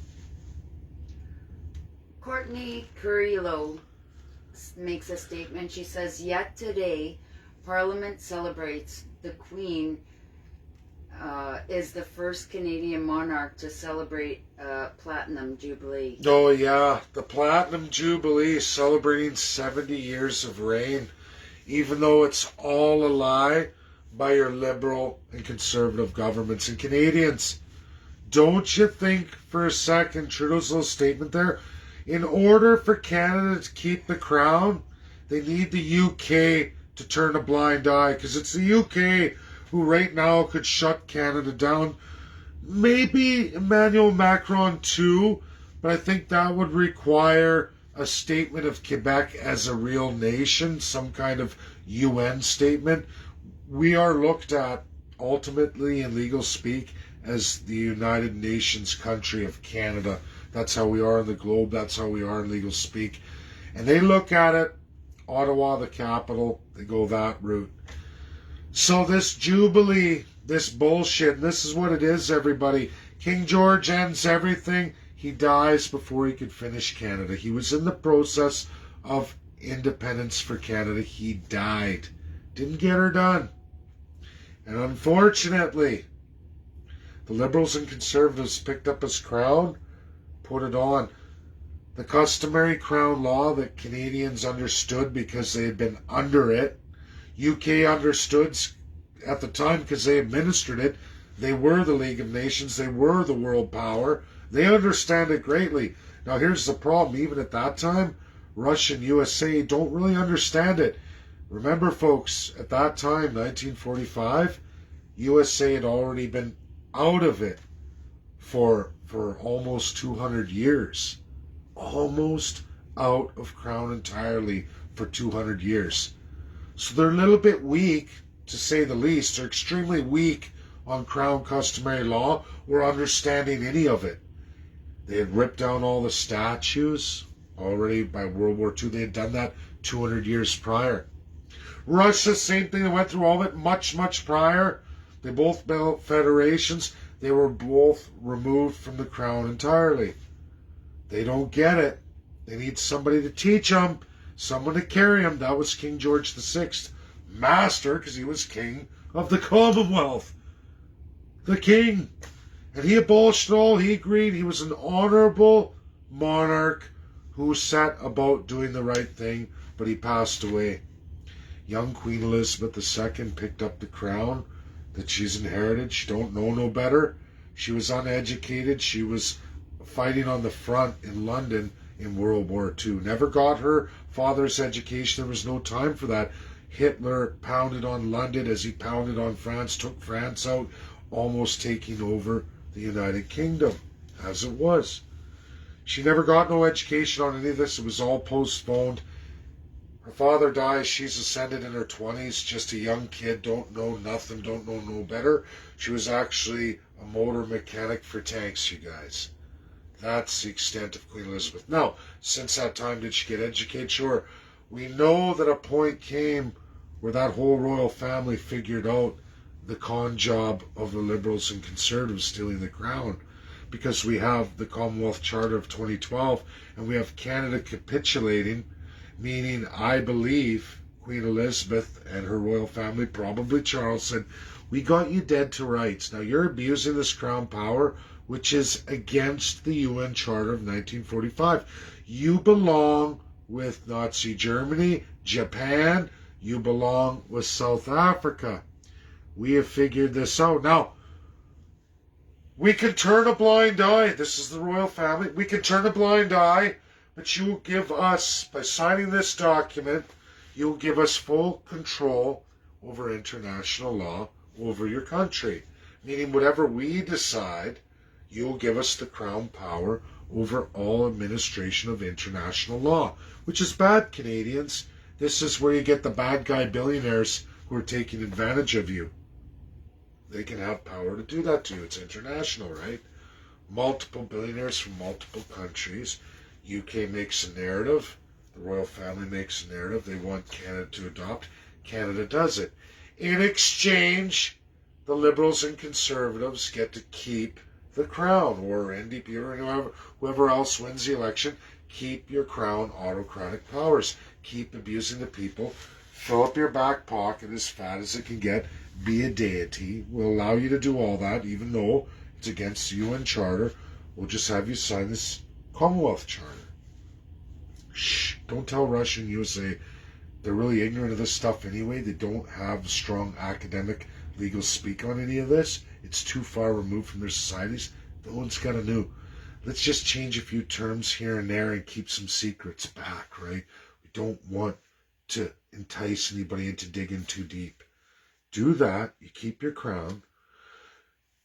Courtney Curillo makes a statement. She says, yet today, Parliament celebrates the Queen is the first Canadian monarch to celebrate Platinum Jubilee. Oh, yeah, the Platinum Jubilee celebrating 70 years of reign, even though it's all a lie by your liberal and conservative governments. And Canadians, don't you think for a second, Trudeau's little statement there, in order for Canada to keep the crown, they need the UK to turn a blind eye, because it's the UK who right now could shut Canada down. Maybe Emmanuel Macron too, but I think that would require a statement of Quebec as a real nation, some kind of UN statement. We are looked at ultimately in legal speak as the United Nations country of Canada. That's how we are in the globe. That's how we are in legal speak. And they look at it, Ottawa, the capital, they go that route. So this Jubilee, this bullshit, and this is what it is, everybody. King George ends everything. He dies before he could finish Canada. He was in the process of independence for Canada. He died. Didn't get her done. And unfortunately, the Liberals and Conservatives picked up his crown, put it on. The customary crown law that Canadians understood because they had been under it. UK understood at the time because they administered it. They were the League of Nations. They were the world power. They understand it greatly. Now here's the problem. Even at that time, Russia and USA don't really understand it. Remember, folks, at that time, 1945, USA had already been out of it for almost 200 years. Almost out of crown entirely for 200 years. So they're a little bit weak, to say the least. They're extremely weak on Crown customary law or understanding any of it. They had ripped down all the statues already by World War II. They had done that 200 years prior. Russia, same thing. They went through all of it much, much prior. They both built federations. They were both removed from the crown entirely. They don't get it. They need somebody to teach them, someone to carry them. That was King George VI. Master, because he was king of the Commonwealth. The king. And he abolished it all. He agreed. He was an honorable monarch who set about doing the right thing, but he passed away. Young Queen Elizabeth II picked up the crown that she's inherited. She don't know no better. She was uneducated. She was fighting on the front in London in World War II. Never got her father's education. There was no time for that. Hitler pounded on London as he pounded on France, took France out, almost taking over the United Kingdom, as it was. She never got no education on any of this. It was all postponed. Her father dies. She's ascended in her 20s, just a young kid, don't know nothing, don't know no better. She was actually a motor mechanic for tanks, you guys. That's the extent of Queen Elizabeth. Now, since that time, did she get educated? Sure. We know that a point came where that whole royal family figured out the con job of the Liberals and Conservatives stealing the crown, because we have the Commonwealth Charter of 2012 and we have Canada capitulating, meaning I believe Queen Elizabeth and her royal family, probably Charles, said, we got you dead to rights. Now you're abusing this crown power, which is against the UN Charter of 1945. You belong with Nazi Germany, Japan, you belong with South Africa. We have figured this out. Now, we can turn a blind eye. This is the royal family. We can turn a blind eye, but you will give us, by signing this document, you will give us full control over international law over your country. Meaning whatever we decide, you will give us the crown power over all administration of international law, which is bad, Canadians. This is where you get the bad guy billionaires who are taking advantage of you. They can have power to do that to you. It's international, right? Multiple billionaires from multiple countries. UK makes a narrative. The royal family makes a narrative. They want Canada to adopt. Canada does it. In exchange, the Liberals and Conservatives get to keep the crown, or NDP, or whoever else wins the election. Keep your crown autocratic powers. Keep abusing the people. Fill up your back pocket as fat as it can get. Be a deity. We'll allow you to do all that, even though it's against the UN Charter. We'll just have you sign this Commonwealth Charter. Shh. Don't tell Russia and USA. They're really ignorant of this stuff anyway. They don't have strong academic legal speak on any of this. It's too far removed from their societies. No one's got a new. Let's just change a few terms here and there and keep some secrets back, right? We don't want to entice anybody into digging too deep. Do that. You keep your crown.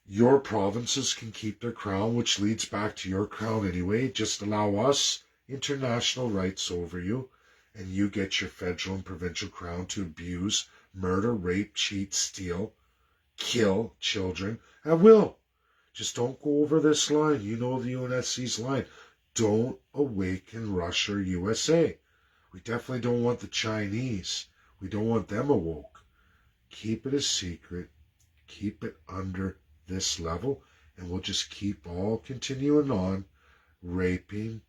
Your provinces can keep their crown, which leads back to your crown anyway. Just allow us international rights over you, and you get your federal and provincial crown to abuse, murder, rape, cheat, steal, kill children at will. Just don't go over this line. You know the UNSC's line. Don't awaken Russia or USA. We definitely don't want the Chinese. We don't want them awoke. Keep it a secret. Keep it under this level, and we'll just keep all continuing on raping,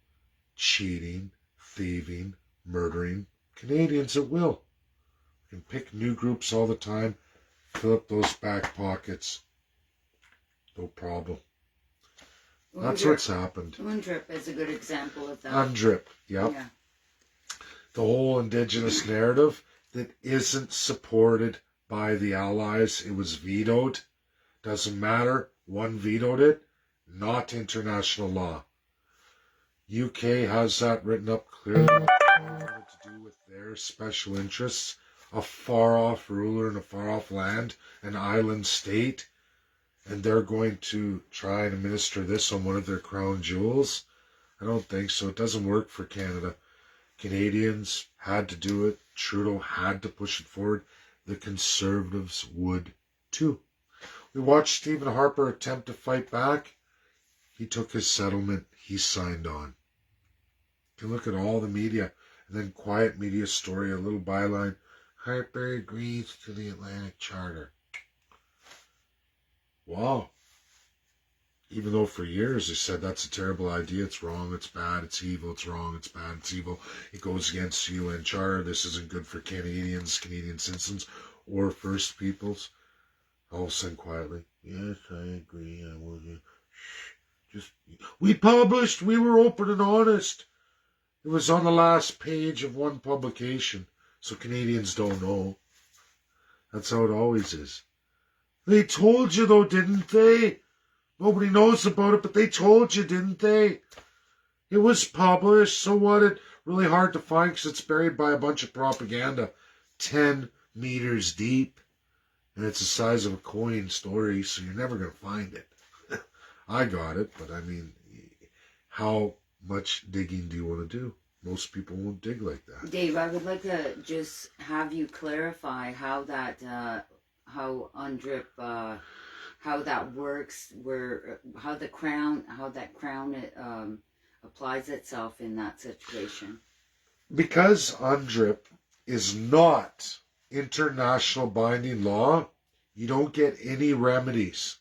cheating, thieving, murdering Canadians at will. We can pick new groups all the time, fill up those back pockets. No problem. That's what's happened. UNDRIP is a good example of that. UNDRIP, yep. Yeah. The whole Indigenous narrative that isn't supported by the Allies. It was vetoed. Doesn't matter. One vetoed it. Not international law. UK has that written up clearly. To do with their special interests. A far-off ruler in a far-off land. An island state. And they're going to try and administer this on one of their crown jewels. I don't think so. It doesn't work for Canada. Canadians had to do it. Trudeau had to push it forward. The Conservatives would too. We watched Stephen Harper attempt to fight back. He took his settlement. He signed on. You can look at all the media, and then quiet media story, a little byline. Harper agrees to the Atlantic Charter. Wow. Even though for years they said that's a terrible idea, it's wrong, it's bad, it's evil, it's wrong, it's bad, it's evil, it goes against the UN Charter, this isn't good for Canadians, Canadian citizens, or First Peoples. All of a sudden quietly, yes, I agree, I will. Just, we published, we were open and honest. It was on the last page of one publication, so Canadians don't know. That's how it always is. They told you though, didn't they? Nobody knows about it, but they told you, didn't they? It was published, so what? It's really hard to find because it's buried by a bunch of propaganda. 10 meters deep. And it's the size of a coin story, so you're never going to find it. I got it, but I mean, how much digging do you want to do? Most people won't dig like that. Dave, I would like to just have you clarify how that, how UNDRIP, how that works, how that crown applies itself in that situation. Because UNDRIP is not international binding law, you don't get any remedies.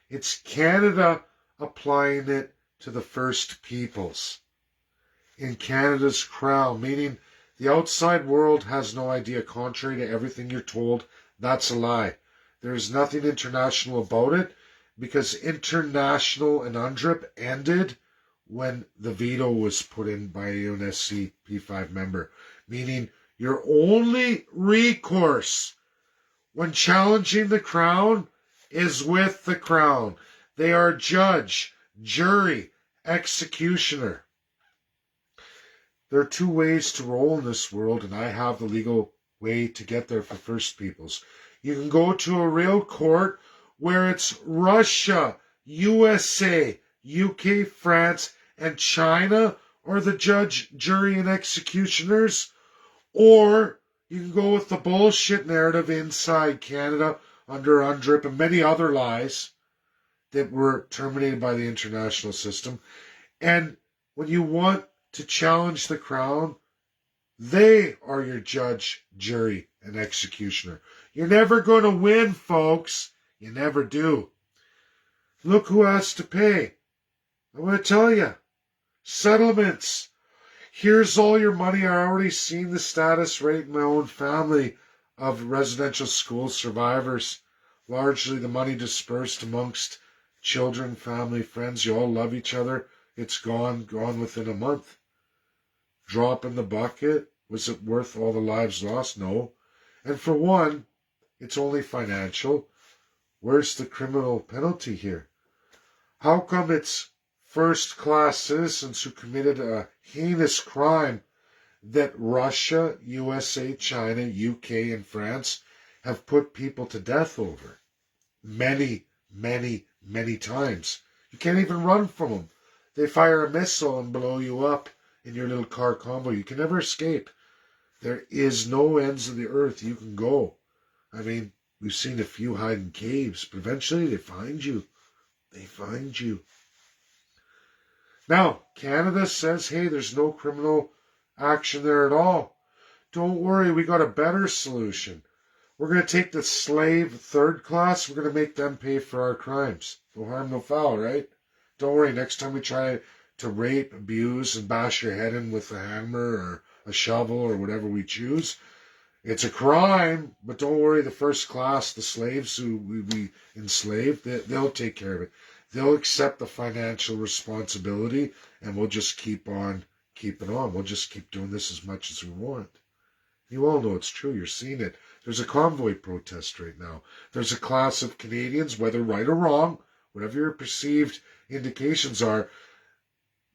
It's Canada applying it to the First Peoples. In Canada's crown, meaning the outside world has no idea, contrary to everything you're told, that's a lie. There is nothing international about it because international and UNDRIP ended when the veto was put in by a UNSC P5 member, meaning your only recourse when challenging the Crown is with the Crown. They are judge, jury, executioner. There are two ways to roll in this world, and I have the legal way to get there for First Peoples. You can go to a real court where it's Russia, USA, UK, France, and China are the judge, jury, and executioners. Or you can go with the bullshit narrative inside Canada under UNDRIP and many other lies that were terminated by the international system. And when you want to challenge the Crown, they are your judge, jury, and executioner. You're never going to win, folks. You never do. Look who has to pay. I'm going to tell you. Settlements. Here's all your money. I already seen the status rate in my own family of residential school survivors. Largely the money dispersed amongst children, family, friends. You all love each other. It's gone within a month. Drop in the bucket. Was it worth all the lives lost? No. And for one, it's only financial. Where's the criminal penalty here? How come it's first-class citizens who committed a heinous crime that Russia, USA, China, UK, and France have put people to death over? Many, many, many times. You can't even run from them. They fire a missile and blow you up in your little car combo. You can never escape. There is no ends of the earth you can go. I mean, we've seen a few hide in caves, but eventually they find you. They find you. Now, Canada says, hey, there's no criminal action there at all. Don't worry, we got a better solution. We're going to take the slave third class, we're going to make them pay for our crimes. No harm, no foul, right? Don't worry, next time we try to rape, abuse, and bash your head in with a hammer or a shovel or whatever we choose, it's a crime, but don't worry, the first class, the slaves who we enslaved, they'll take care of it. They'll accept the financial responsibility, and we'll just keep on keeping on. We'll just keep doing this as much as we want. You all know it's true. You're seeing it. There's a convoy protest right now. There's a class of Canadians, whether right or wrong, whatever your perceived indications are,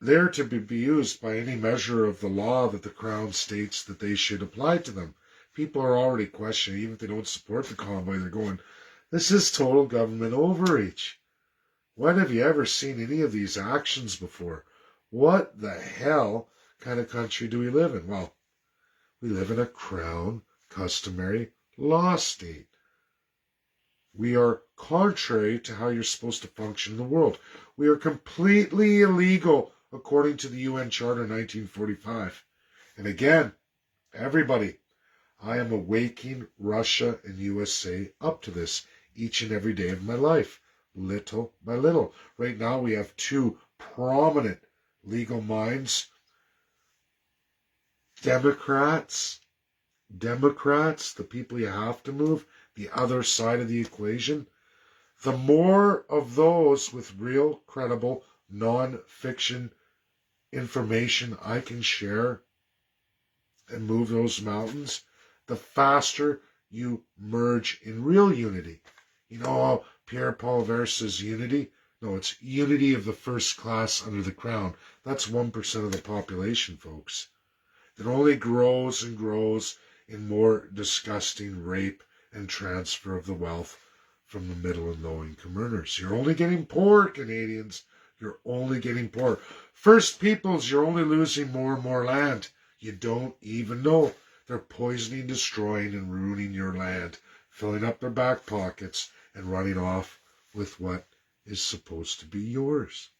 they're to be used by any measure of the law that the Crown states that they should apply to them. People are already questioning, even if they don't support the convoy, they're going, this is total government overreach. When have you ever seen any of these actions before? What the hell kind of country do we live in? Well, we live in a Crown customary law state. We are contrary to how you're supposed to function in the world. We are completely illegal according to the UN Charter 1945. And again, everybody, I am awaking Russia and USA up to this each and every day of my life, little by little. Right now we have two prominent legal minds, Democrats, the people you have to move, the other side of the equation. The more of those with real, credible, non-fiction information I can share and move those mountains, the faster you merge in real unity. You know how Pierre Paul says unity? No, it's unity of the first class under the crown. That's 1% of the population, folks. It only grows and grows in more disgusting rape and transfer of the wealth from the middle and low income earners. You're only getting poor, Canadians. You're only getting poor. First Peoples, you're only losing more and more land. You don't even know. They're poisoning, destroying, and ruining your land, filling up their back pockets, and running off with what is supposed to be yours.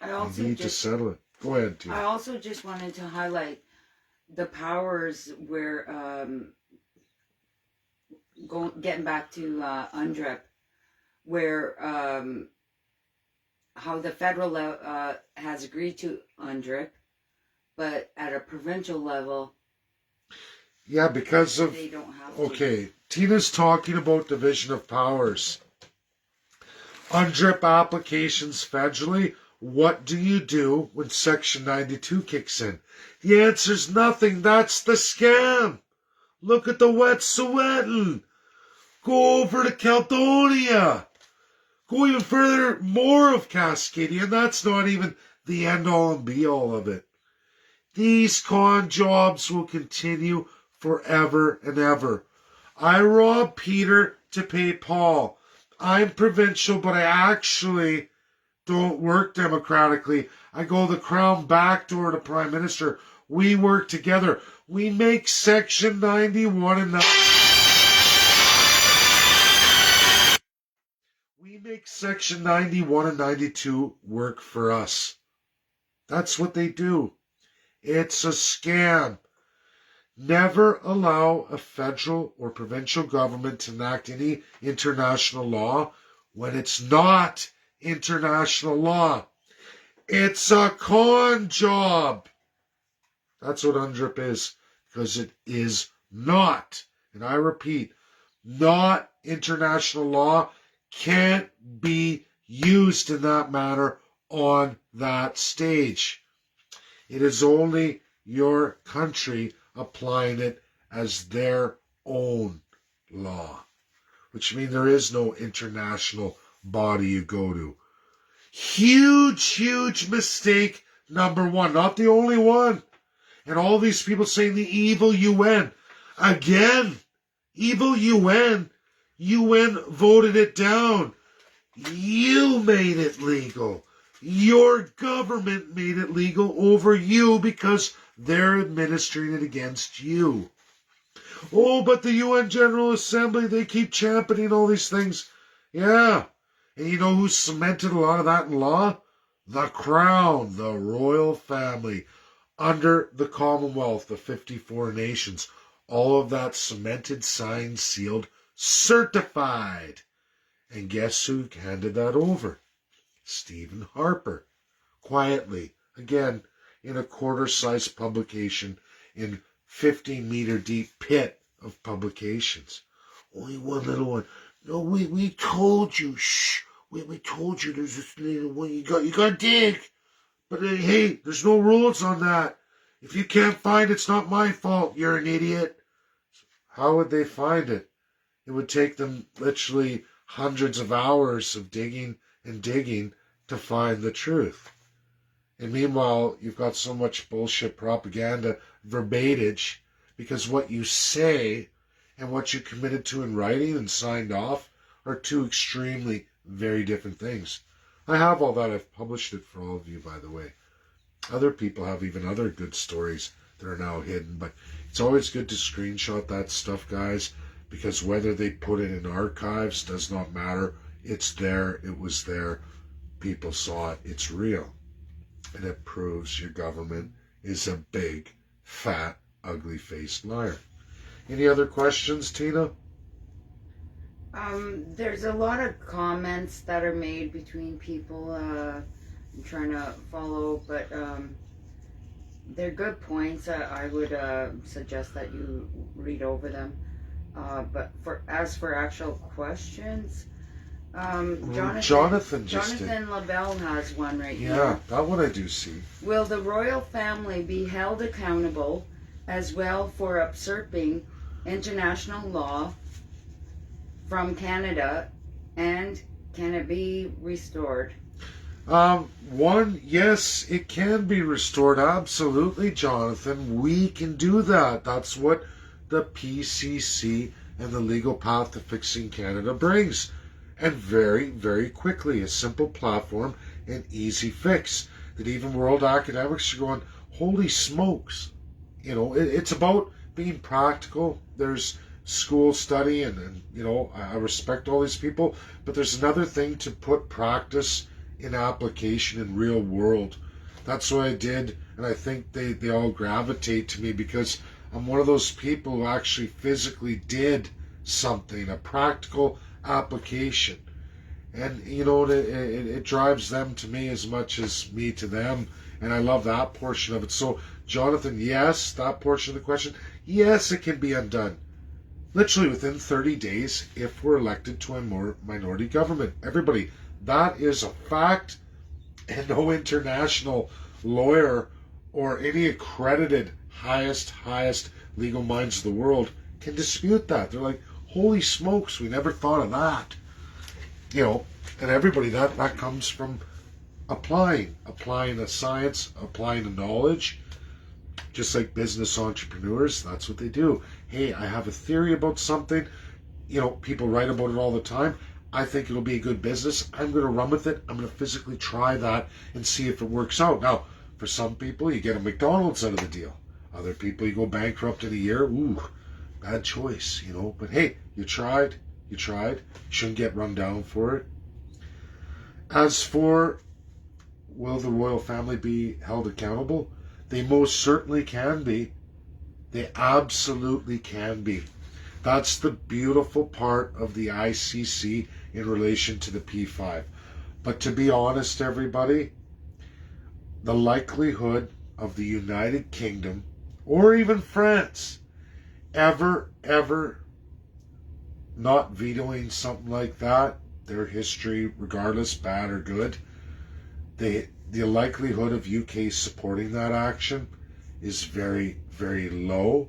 You need to settle it. Go ahead, Tina. I also just wanted to highlight the powers where, getting back to UNDRIP, where how the federal has agreed to UNDRIP, but at a provincial level, yeah, because of they don't have to. Okay, Tina's talking about division of powers. UNDRIP applications federally. What do you do when Section 92 kicks in? The answer's nothing. That's the scam. Look at the Wet'suwet'en. Go over to Caledonia. Go even further, more of Cascadia, and that's not even the end-all and be-all of it. These con jobs will continue forever and ever. I rob Peter to pay Paul. I'm provincial, but I actually don't work democratically. I go the Crown backdoor to Prime Minister. We work together. We make Section 91 and We make Section 91 and 92 work for us. That's what they do. It's a scam. Never allow a federal or provincial government to enact any international law when it's not international law. It's a con job. That's what UNDRIP is, because it is not, and I repeat, not international law, can't be used in that manner on that stage. It is only your country applying it as their own law, which means there is no international body you go to. Huge mistake number one. Not the only one. And all these people saying the evil UN. Again, evil UN. UN voted it down. You made it legal. Your government made it legal over you because they're administering it against you. Oh, but the UN General Assembly, they keep championing all these things. Yeah. And you know who cemented a lot of that in law? The Crown, the royal family, under the Commonwealth, the 54 nations. All of that cemented, signed, sealed, certified. And guess who handed that over? Stephen Harper. Quietly, again, in a quarter-sized publication in 15-meter deep pit of publications. Only one little one. No, we told you. Shh. We told you there's this little one. You got to dig. But hey, there's no rules on that. If you can't find it, it's not my fault. You're an idiot. How would they find it? It would take them literally hundreds of hours of digging and digging to find the truth. And meanwhile, you've got so much bullshit propaganda, verbatage, because what you say and what you committed to in writing and signed off are two extremely very different things. I have all that. I've published it for all of you, by the way. Other people have even other good stories that are now hidden, but it's always good to screenshot that stuff, guys, because whether they put it in archives does not matter. It's there. It was there. People saw it. It's real. And it proves your government is a big, fat, ugly-faced liar. Any other questions, Tina? There's a lot of comments that are made between people. I'm trying to follow, but they're good points. I would suggest that you read over them. But as for actual questions, Jonathan just did. Jonathan LaBelle has one right here. Yeah, that one I do see. Will the royal family be held accountable as well for usurping international law from Canada, and can it be restored? One, yes, it can be restored. Absolutely, Jonathan. We can do that. That's what the PCC and the Legal Path to Fixing Canada brings. And very, very quickly. A simple platform and easy fix that even world academics are going, holy smokes. You know, it's about being practical. There's school study and you know, I respect all these people, but there's another thing to put practice in application in real world. That's what I did, and I think they all gravitate to me because I'm one of those people who actually physically did something, a practical application. And you know, it drives them to me as much as me to them, and I love that portion of it. So Jonathan, yes, that portion of the question, yes, it can be undone literally within 30 days if we're elected to a more minority government. Everybody, that is a fact, and no international lawyer or any accredited highest legal minds of the world can dispute that. They're like, holy smokes, we never thought of that. You know, and everybody, that comes from applying a science, applying a knowledge. Just like business entrepreneurs, that's what they do. Hey, I have a theory about something. You know, people write about it all the time. I think it'll be a good business. I'm going to run with it. I'm going to physically try that and see if it works out. Now, for some people, you get a McDonald's out of the deal. Other people, you go bankrupt in a year. Ooh, bad choice, you know. But hey, you tried. You shouldn't get run down for it. As for, will the royal family be held accountable? They most certainly can be. They absolutely can be. That's the beautiful part of the ICC in relation to the P5. But to be honest, everybody, the likelihood of the United Kingdom, or even France, ever not vetoing something like that, their history, regardless, bad or good, the likelihood of UK supporting that action is very, very low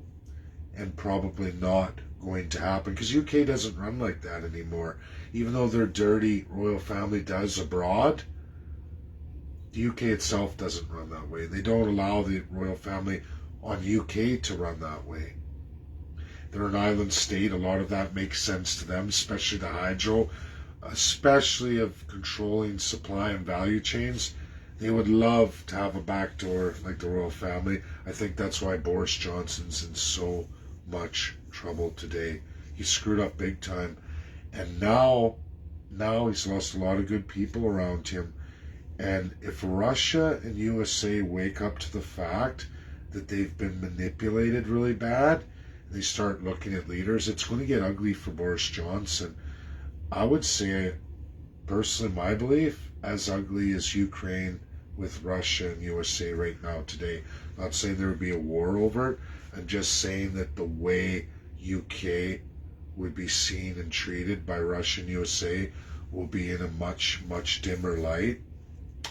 and probably not going to happen because UK doesn't run like that anymore. Even though their dirty royal family does abroad, the UK itself doesn't run that way. They don't allow the royal family on UK to run that way. They're an island state. A lot of that makes sense to them, especially the hydro, especially of controlling supply and value chains. They would love to have a backdoor like the royal family. I think that's why Boris Johnson's in so much trouble today. He screwed up big time. And now he's lost a lot of good people around him. And if Russia and USA wake up to the fact that they've been manipulated really bad, and they start looking at leaders, it's going to get ugly for Boris Johnson. I would say, personally, my belief, as ugly as Ukraine with Russia and USA right now today. Not saying there would be a war over it. I'm just saying that the way UK would be seen and treated by Russia and USA will be in a much, much dimmer light.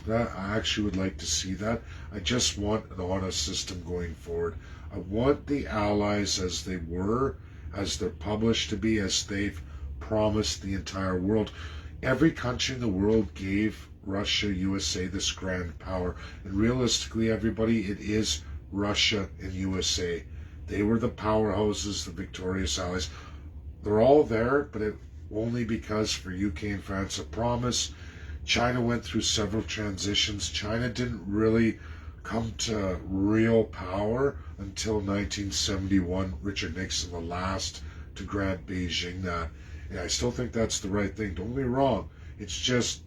I actually would like to see that. I just want an honest system going forward. I want the allies as they were, as they're published to be, as they've promised the entire world. Every country in the world gave Russia, USA this grand power. And realistically, everybody, it is Russia and USA. They were the powerhouses, the victorious allies. They're all there, but only because for UK and France a promise. China went through several transitions. China didn't really come to real power until 1971. Richard Nixon, the last to grant Beijing that. And I still think that's the right thing. Don't get me wrong. It's just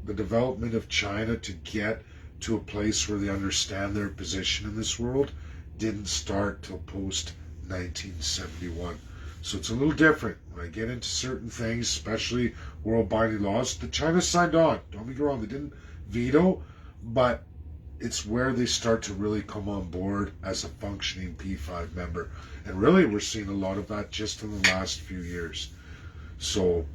the development of China to get to a place where they understand their position in this world didn't start till post 1971. So it's a little different. When I get into certain things, especially world binding laws, the China signed on. Don't get me wrong, they didn't veto, but it's where they start to really come on board as a functioning P5 member. And really, we're seeing a lot of that just in the last few years. So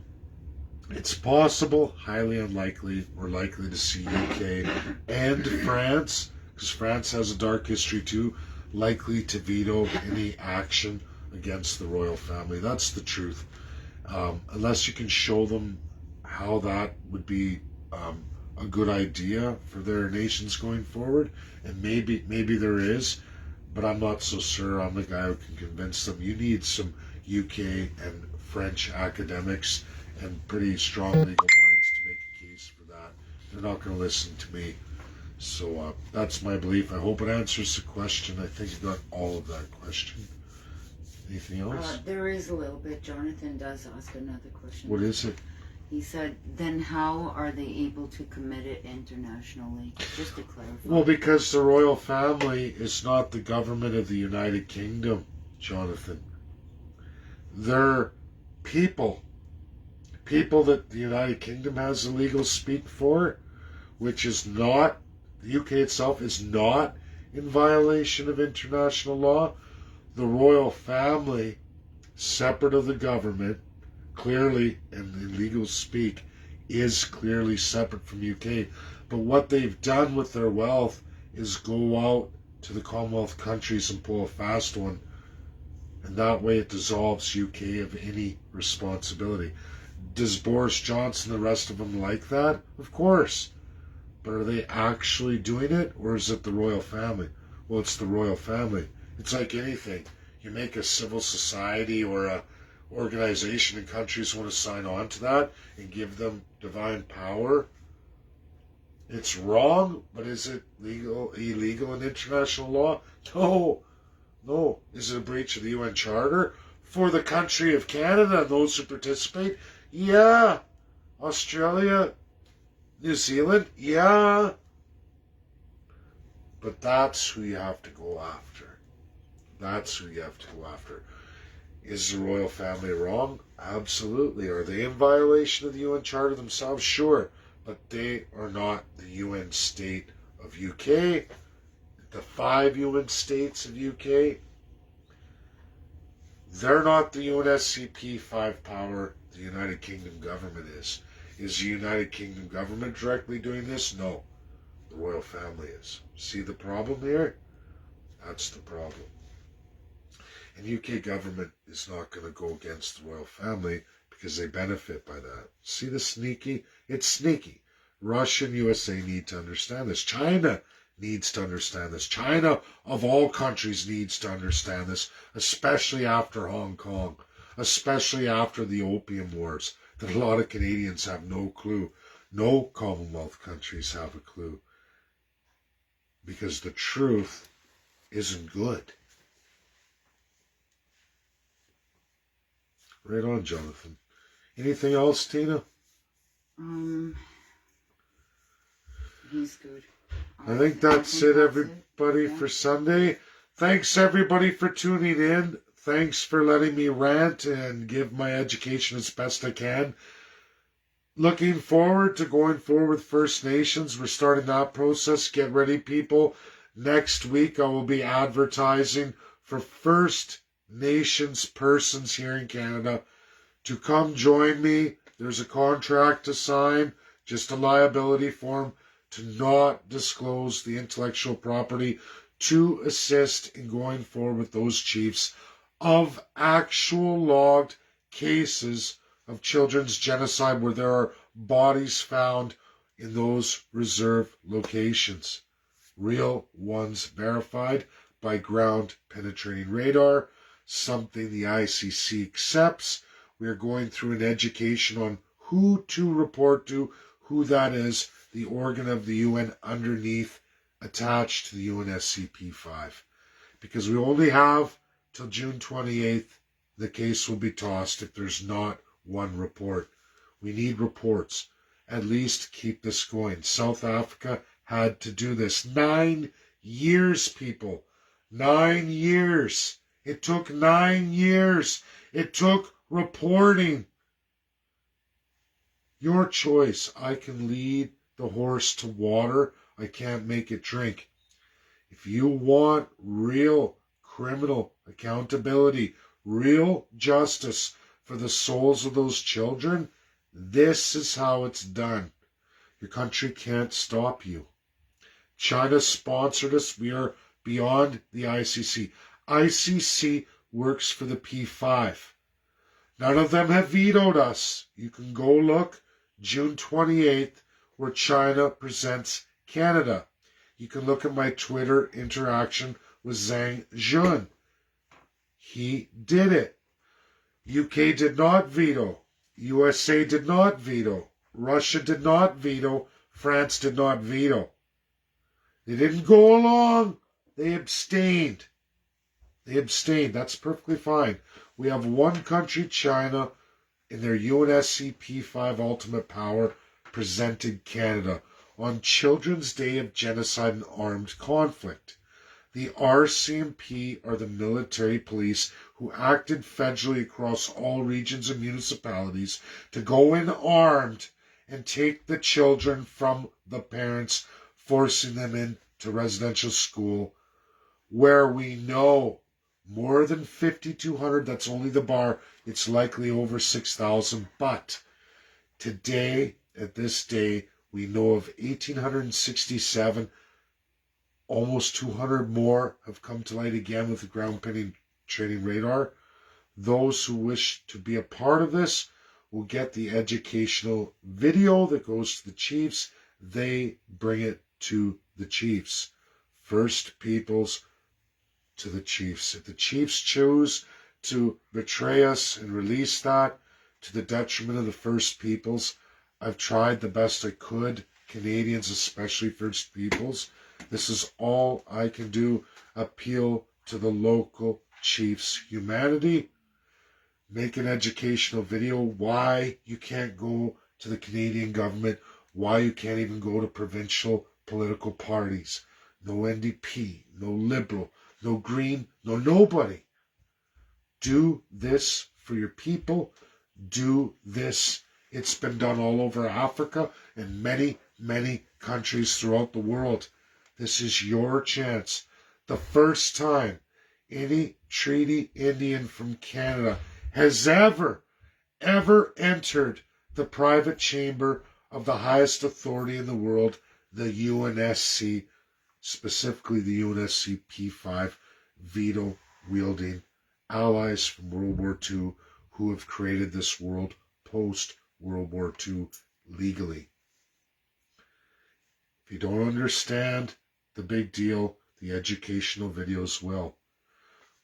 it's possible, highly unlikely, we're likely to see UK and France, because France has a dark history too, likely to veto any action against the royal family. That's the truth. Unless you can show them how that would be a good idea for their nations going forward, and maybe there is, but I'm not so sure I'm the guy who can convince them. You need some UK and French academics and pretty strong legal minds to make a case for that. They're not going to listen to me. So that's my belief. I hope it answers the question. I think you got all of that question. Anything else? There is a little bit. Jonathan does ask another question. What is it? He said, then how are they able to commit it internationally? Just to clarify. Well, because the royal family is not the government of the United Kingdom, Jonathan. They're people that the United Kingdom has a legal speak for, which is not, the UK itself is not in violation of international law. The royal family, separate of the government, clearly, and in legal speak, is clearly separate from UK. But what they've done with their wealth is go out to the Commonwealth countries and pull a fast one, and that way it dissolves UK of any responsibility. Does Boris Johnson and the rest of them like that? Of course. But are they actually doing it, or is it the royal family? Well, it's the royal family. It's like anything. You make a civil society or a organization, and countries want to sign on to that and give them divine power. It's wrong, but is it illegal in international law? No. Is it a breach of the UN Charter? For the country of Canada and those who participate? Yeah. Australia, New Zealand? Yeah. But that's who you have to go after. That's who you have to go after. Is the royal family wrong? Absolutely. Are they in violation of the UN Charter themselves? Sure. But they are not the UN state of UK. The 5 UN states of UK, they're not the UNSCP 5 power the United Kingdom government is. Is the United Kingdom government directly doing this? No. The royal family is. See the problem here? That's the problem. And UK government is not going to go against the royal family because they benefit by that. See the sneaky? It's sneaky. Russia and USA need to understand this. China needs to understand this. China, of all countries, needs to understand this, especially after Hong Kong, especially after the Opium Wars, that a lot of Canadians have no clue. No Commonwealth countries have a clue. Because the truth isn't good. Right on, Jonathan. Anything else, Tina? He's good. I think that's it, everybody, for Sunday. Thanks, everybody, for tuning in. Thanks for letting me rant and give my education as best I can. Looking forward to going forward with First Nations. We're starting that process. Get ready, people. Next week, I will be advertising for First Nations persons here in Canada to come join me. There's a contract to sign, just a liability form, to not disclose the intellectual property, to assist in going forward with those chiefs of actual logged cases of children's genocide where there are bodies found in those reserve locations. Real ones verified by ground penetrating radar, something the ICC accepts. We are going through an education on who to report to, who that is, the organ of the UN underneath, attached to the UNSCP 5. Because we only have till June 28th the case will be tossed if there's not one report. We need reports. At least keep this going. South Africa had to do this. 9 years, people. 9 years. It took 9 years. It took reporting. Your choice. I can lead the horse to water. I can't make it drink. If you want real criminal accountability, real justice for the souls of those children, this is how it's done. Your country can't stop you. China sponsored us. We are beyond the ICC. ICC works for the P5. None of them have vetoed us. You can go look June 28th where China presents Canada. You can look at my Twitter interaction with Zhang Jun. He did it. UK did not veto. USA did not veto. Russia did not veto. France did not veto. They didn't go along. They abstained. They abstained. That's perfectly fine. We have one country, China, in their UNSC P5 ultimate power, presented Canada on Children's Day of Genocide and Armed Conflict. The RCMP are the military police who acted federally across all regions and municipalities to go in armed and take the children from the parents, forcing them into residential school, where we know more than 5,200, that's only the bar, it's likely over 6,000, but today, at this day, we know of 1,867. Almost 200 more have come to light again with the ground penetrating radar. Those who wish to be a part of this will get the educational video that goes to the chiefs. They bring it to the chiefs. First Peoples to the chiefs. If the chiefs choose to betray us and release that to the detriment of the First Peoples, I've tried the best I could. Canadians, especially First Peoples. This is all I can do. Appeal to the local chiefs' humanity. Make an educational video. Why you can't go to the Canadian government. Why you can't even go to provincial political parties. No NDP, no Liberal, no Green, no nobody. Do this for your people. Do this. It's been done all over Africa and many, many countries throughout the world. This is your chance. The first time any treaty Indian from Canada has ever entered the private chamber of the highest authority in the world, the UNSC, specifically the UNSC P5 veto-wielding allies from World War II who have created this world post-World War II legally. If you don't understand the big deal, the educational videos will.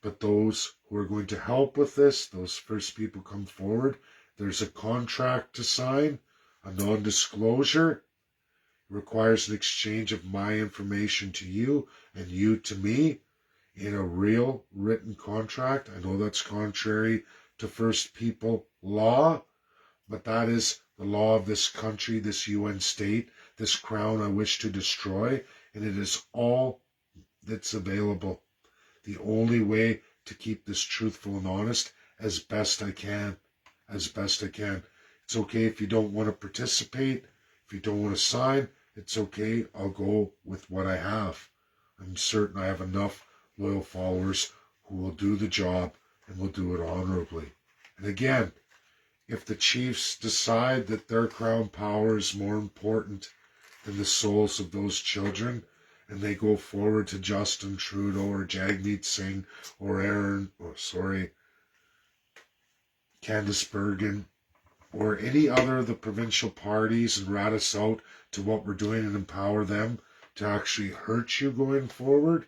But those who are going to help with this, those first people come forward. There's a contract to sign, a non-disclosure. It requires an exchange of my information to you and you to me in a real written contract. I know that's contrary to First People law, but that is the law of this country, this UN state, this crown I wish to destroy, and it is all that's available. The only way to keep this truthful and honest as best I can. It's okay if you don't want to participate, if you don't want to sign, it's okay. I'll go with what I have. I'm certain I have enough loyal followers who will do the job and will do it honorably. And again, if the chiefs decide that their crown power is more important than the souls of those children, and they go forward to Justin Trudeau or Jagmeet Singh or Candice Bergen or any other of the provincial parties and rat us out to what we're doing and empower them to actually hurt you going forward,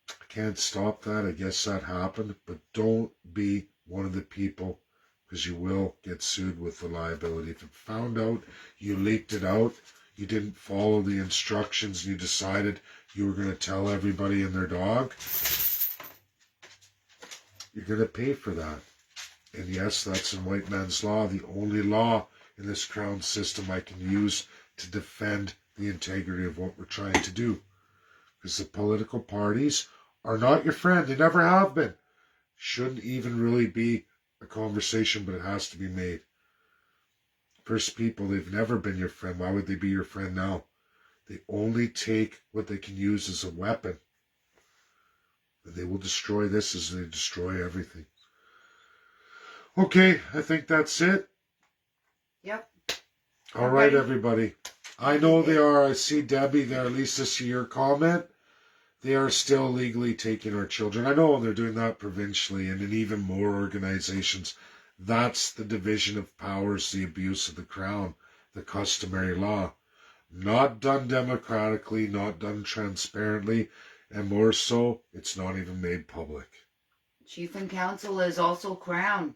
I can't stop that. I guess that happened. But don't be one of the people, because you will get sued with the liability. If it found out, you leaked it out, you didn't follow the instructions, and you decided you were going to tell everybody and their dog, you're going to pay for that. And yes, that's in white man's law, the only law in this crown system I can use to defend the integrity of what we're trying to do. Because the political parties are not your friend. They never have been. Shouldn't even really be a conversation, but it has to be made. First people, they've never been your friend. Why would they be your friend now? They only take what they can use as a weapon. And they will destroy this as they destroy everything. Okay, I think that's it. Yep. All right, everybody. I know they are. I see Debbie there. At least I see your comment. They are still legally taking our children. I know they're doing that provincially and in even more organizations. That's the division of powers, the abuse of the crown, the customary law. Not done democratically, not done transparently, and more so, it's not even made public. Chief and council is also crown.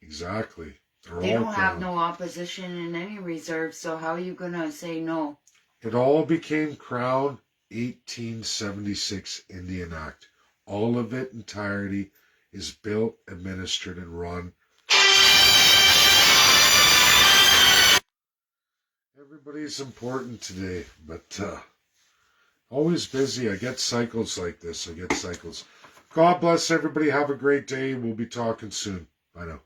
Exactly. They don't have no opposition in any reserve, so how are you going to say no? It all became crown 1876 Indian Act. All of it entirety is built, administered, and run. Everybody's important today, but always busy. I get cycles like this. God bless everybody. Have a great day. We'll be talking soon. Bye now.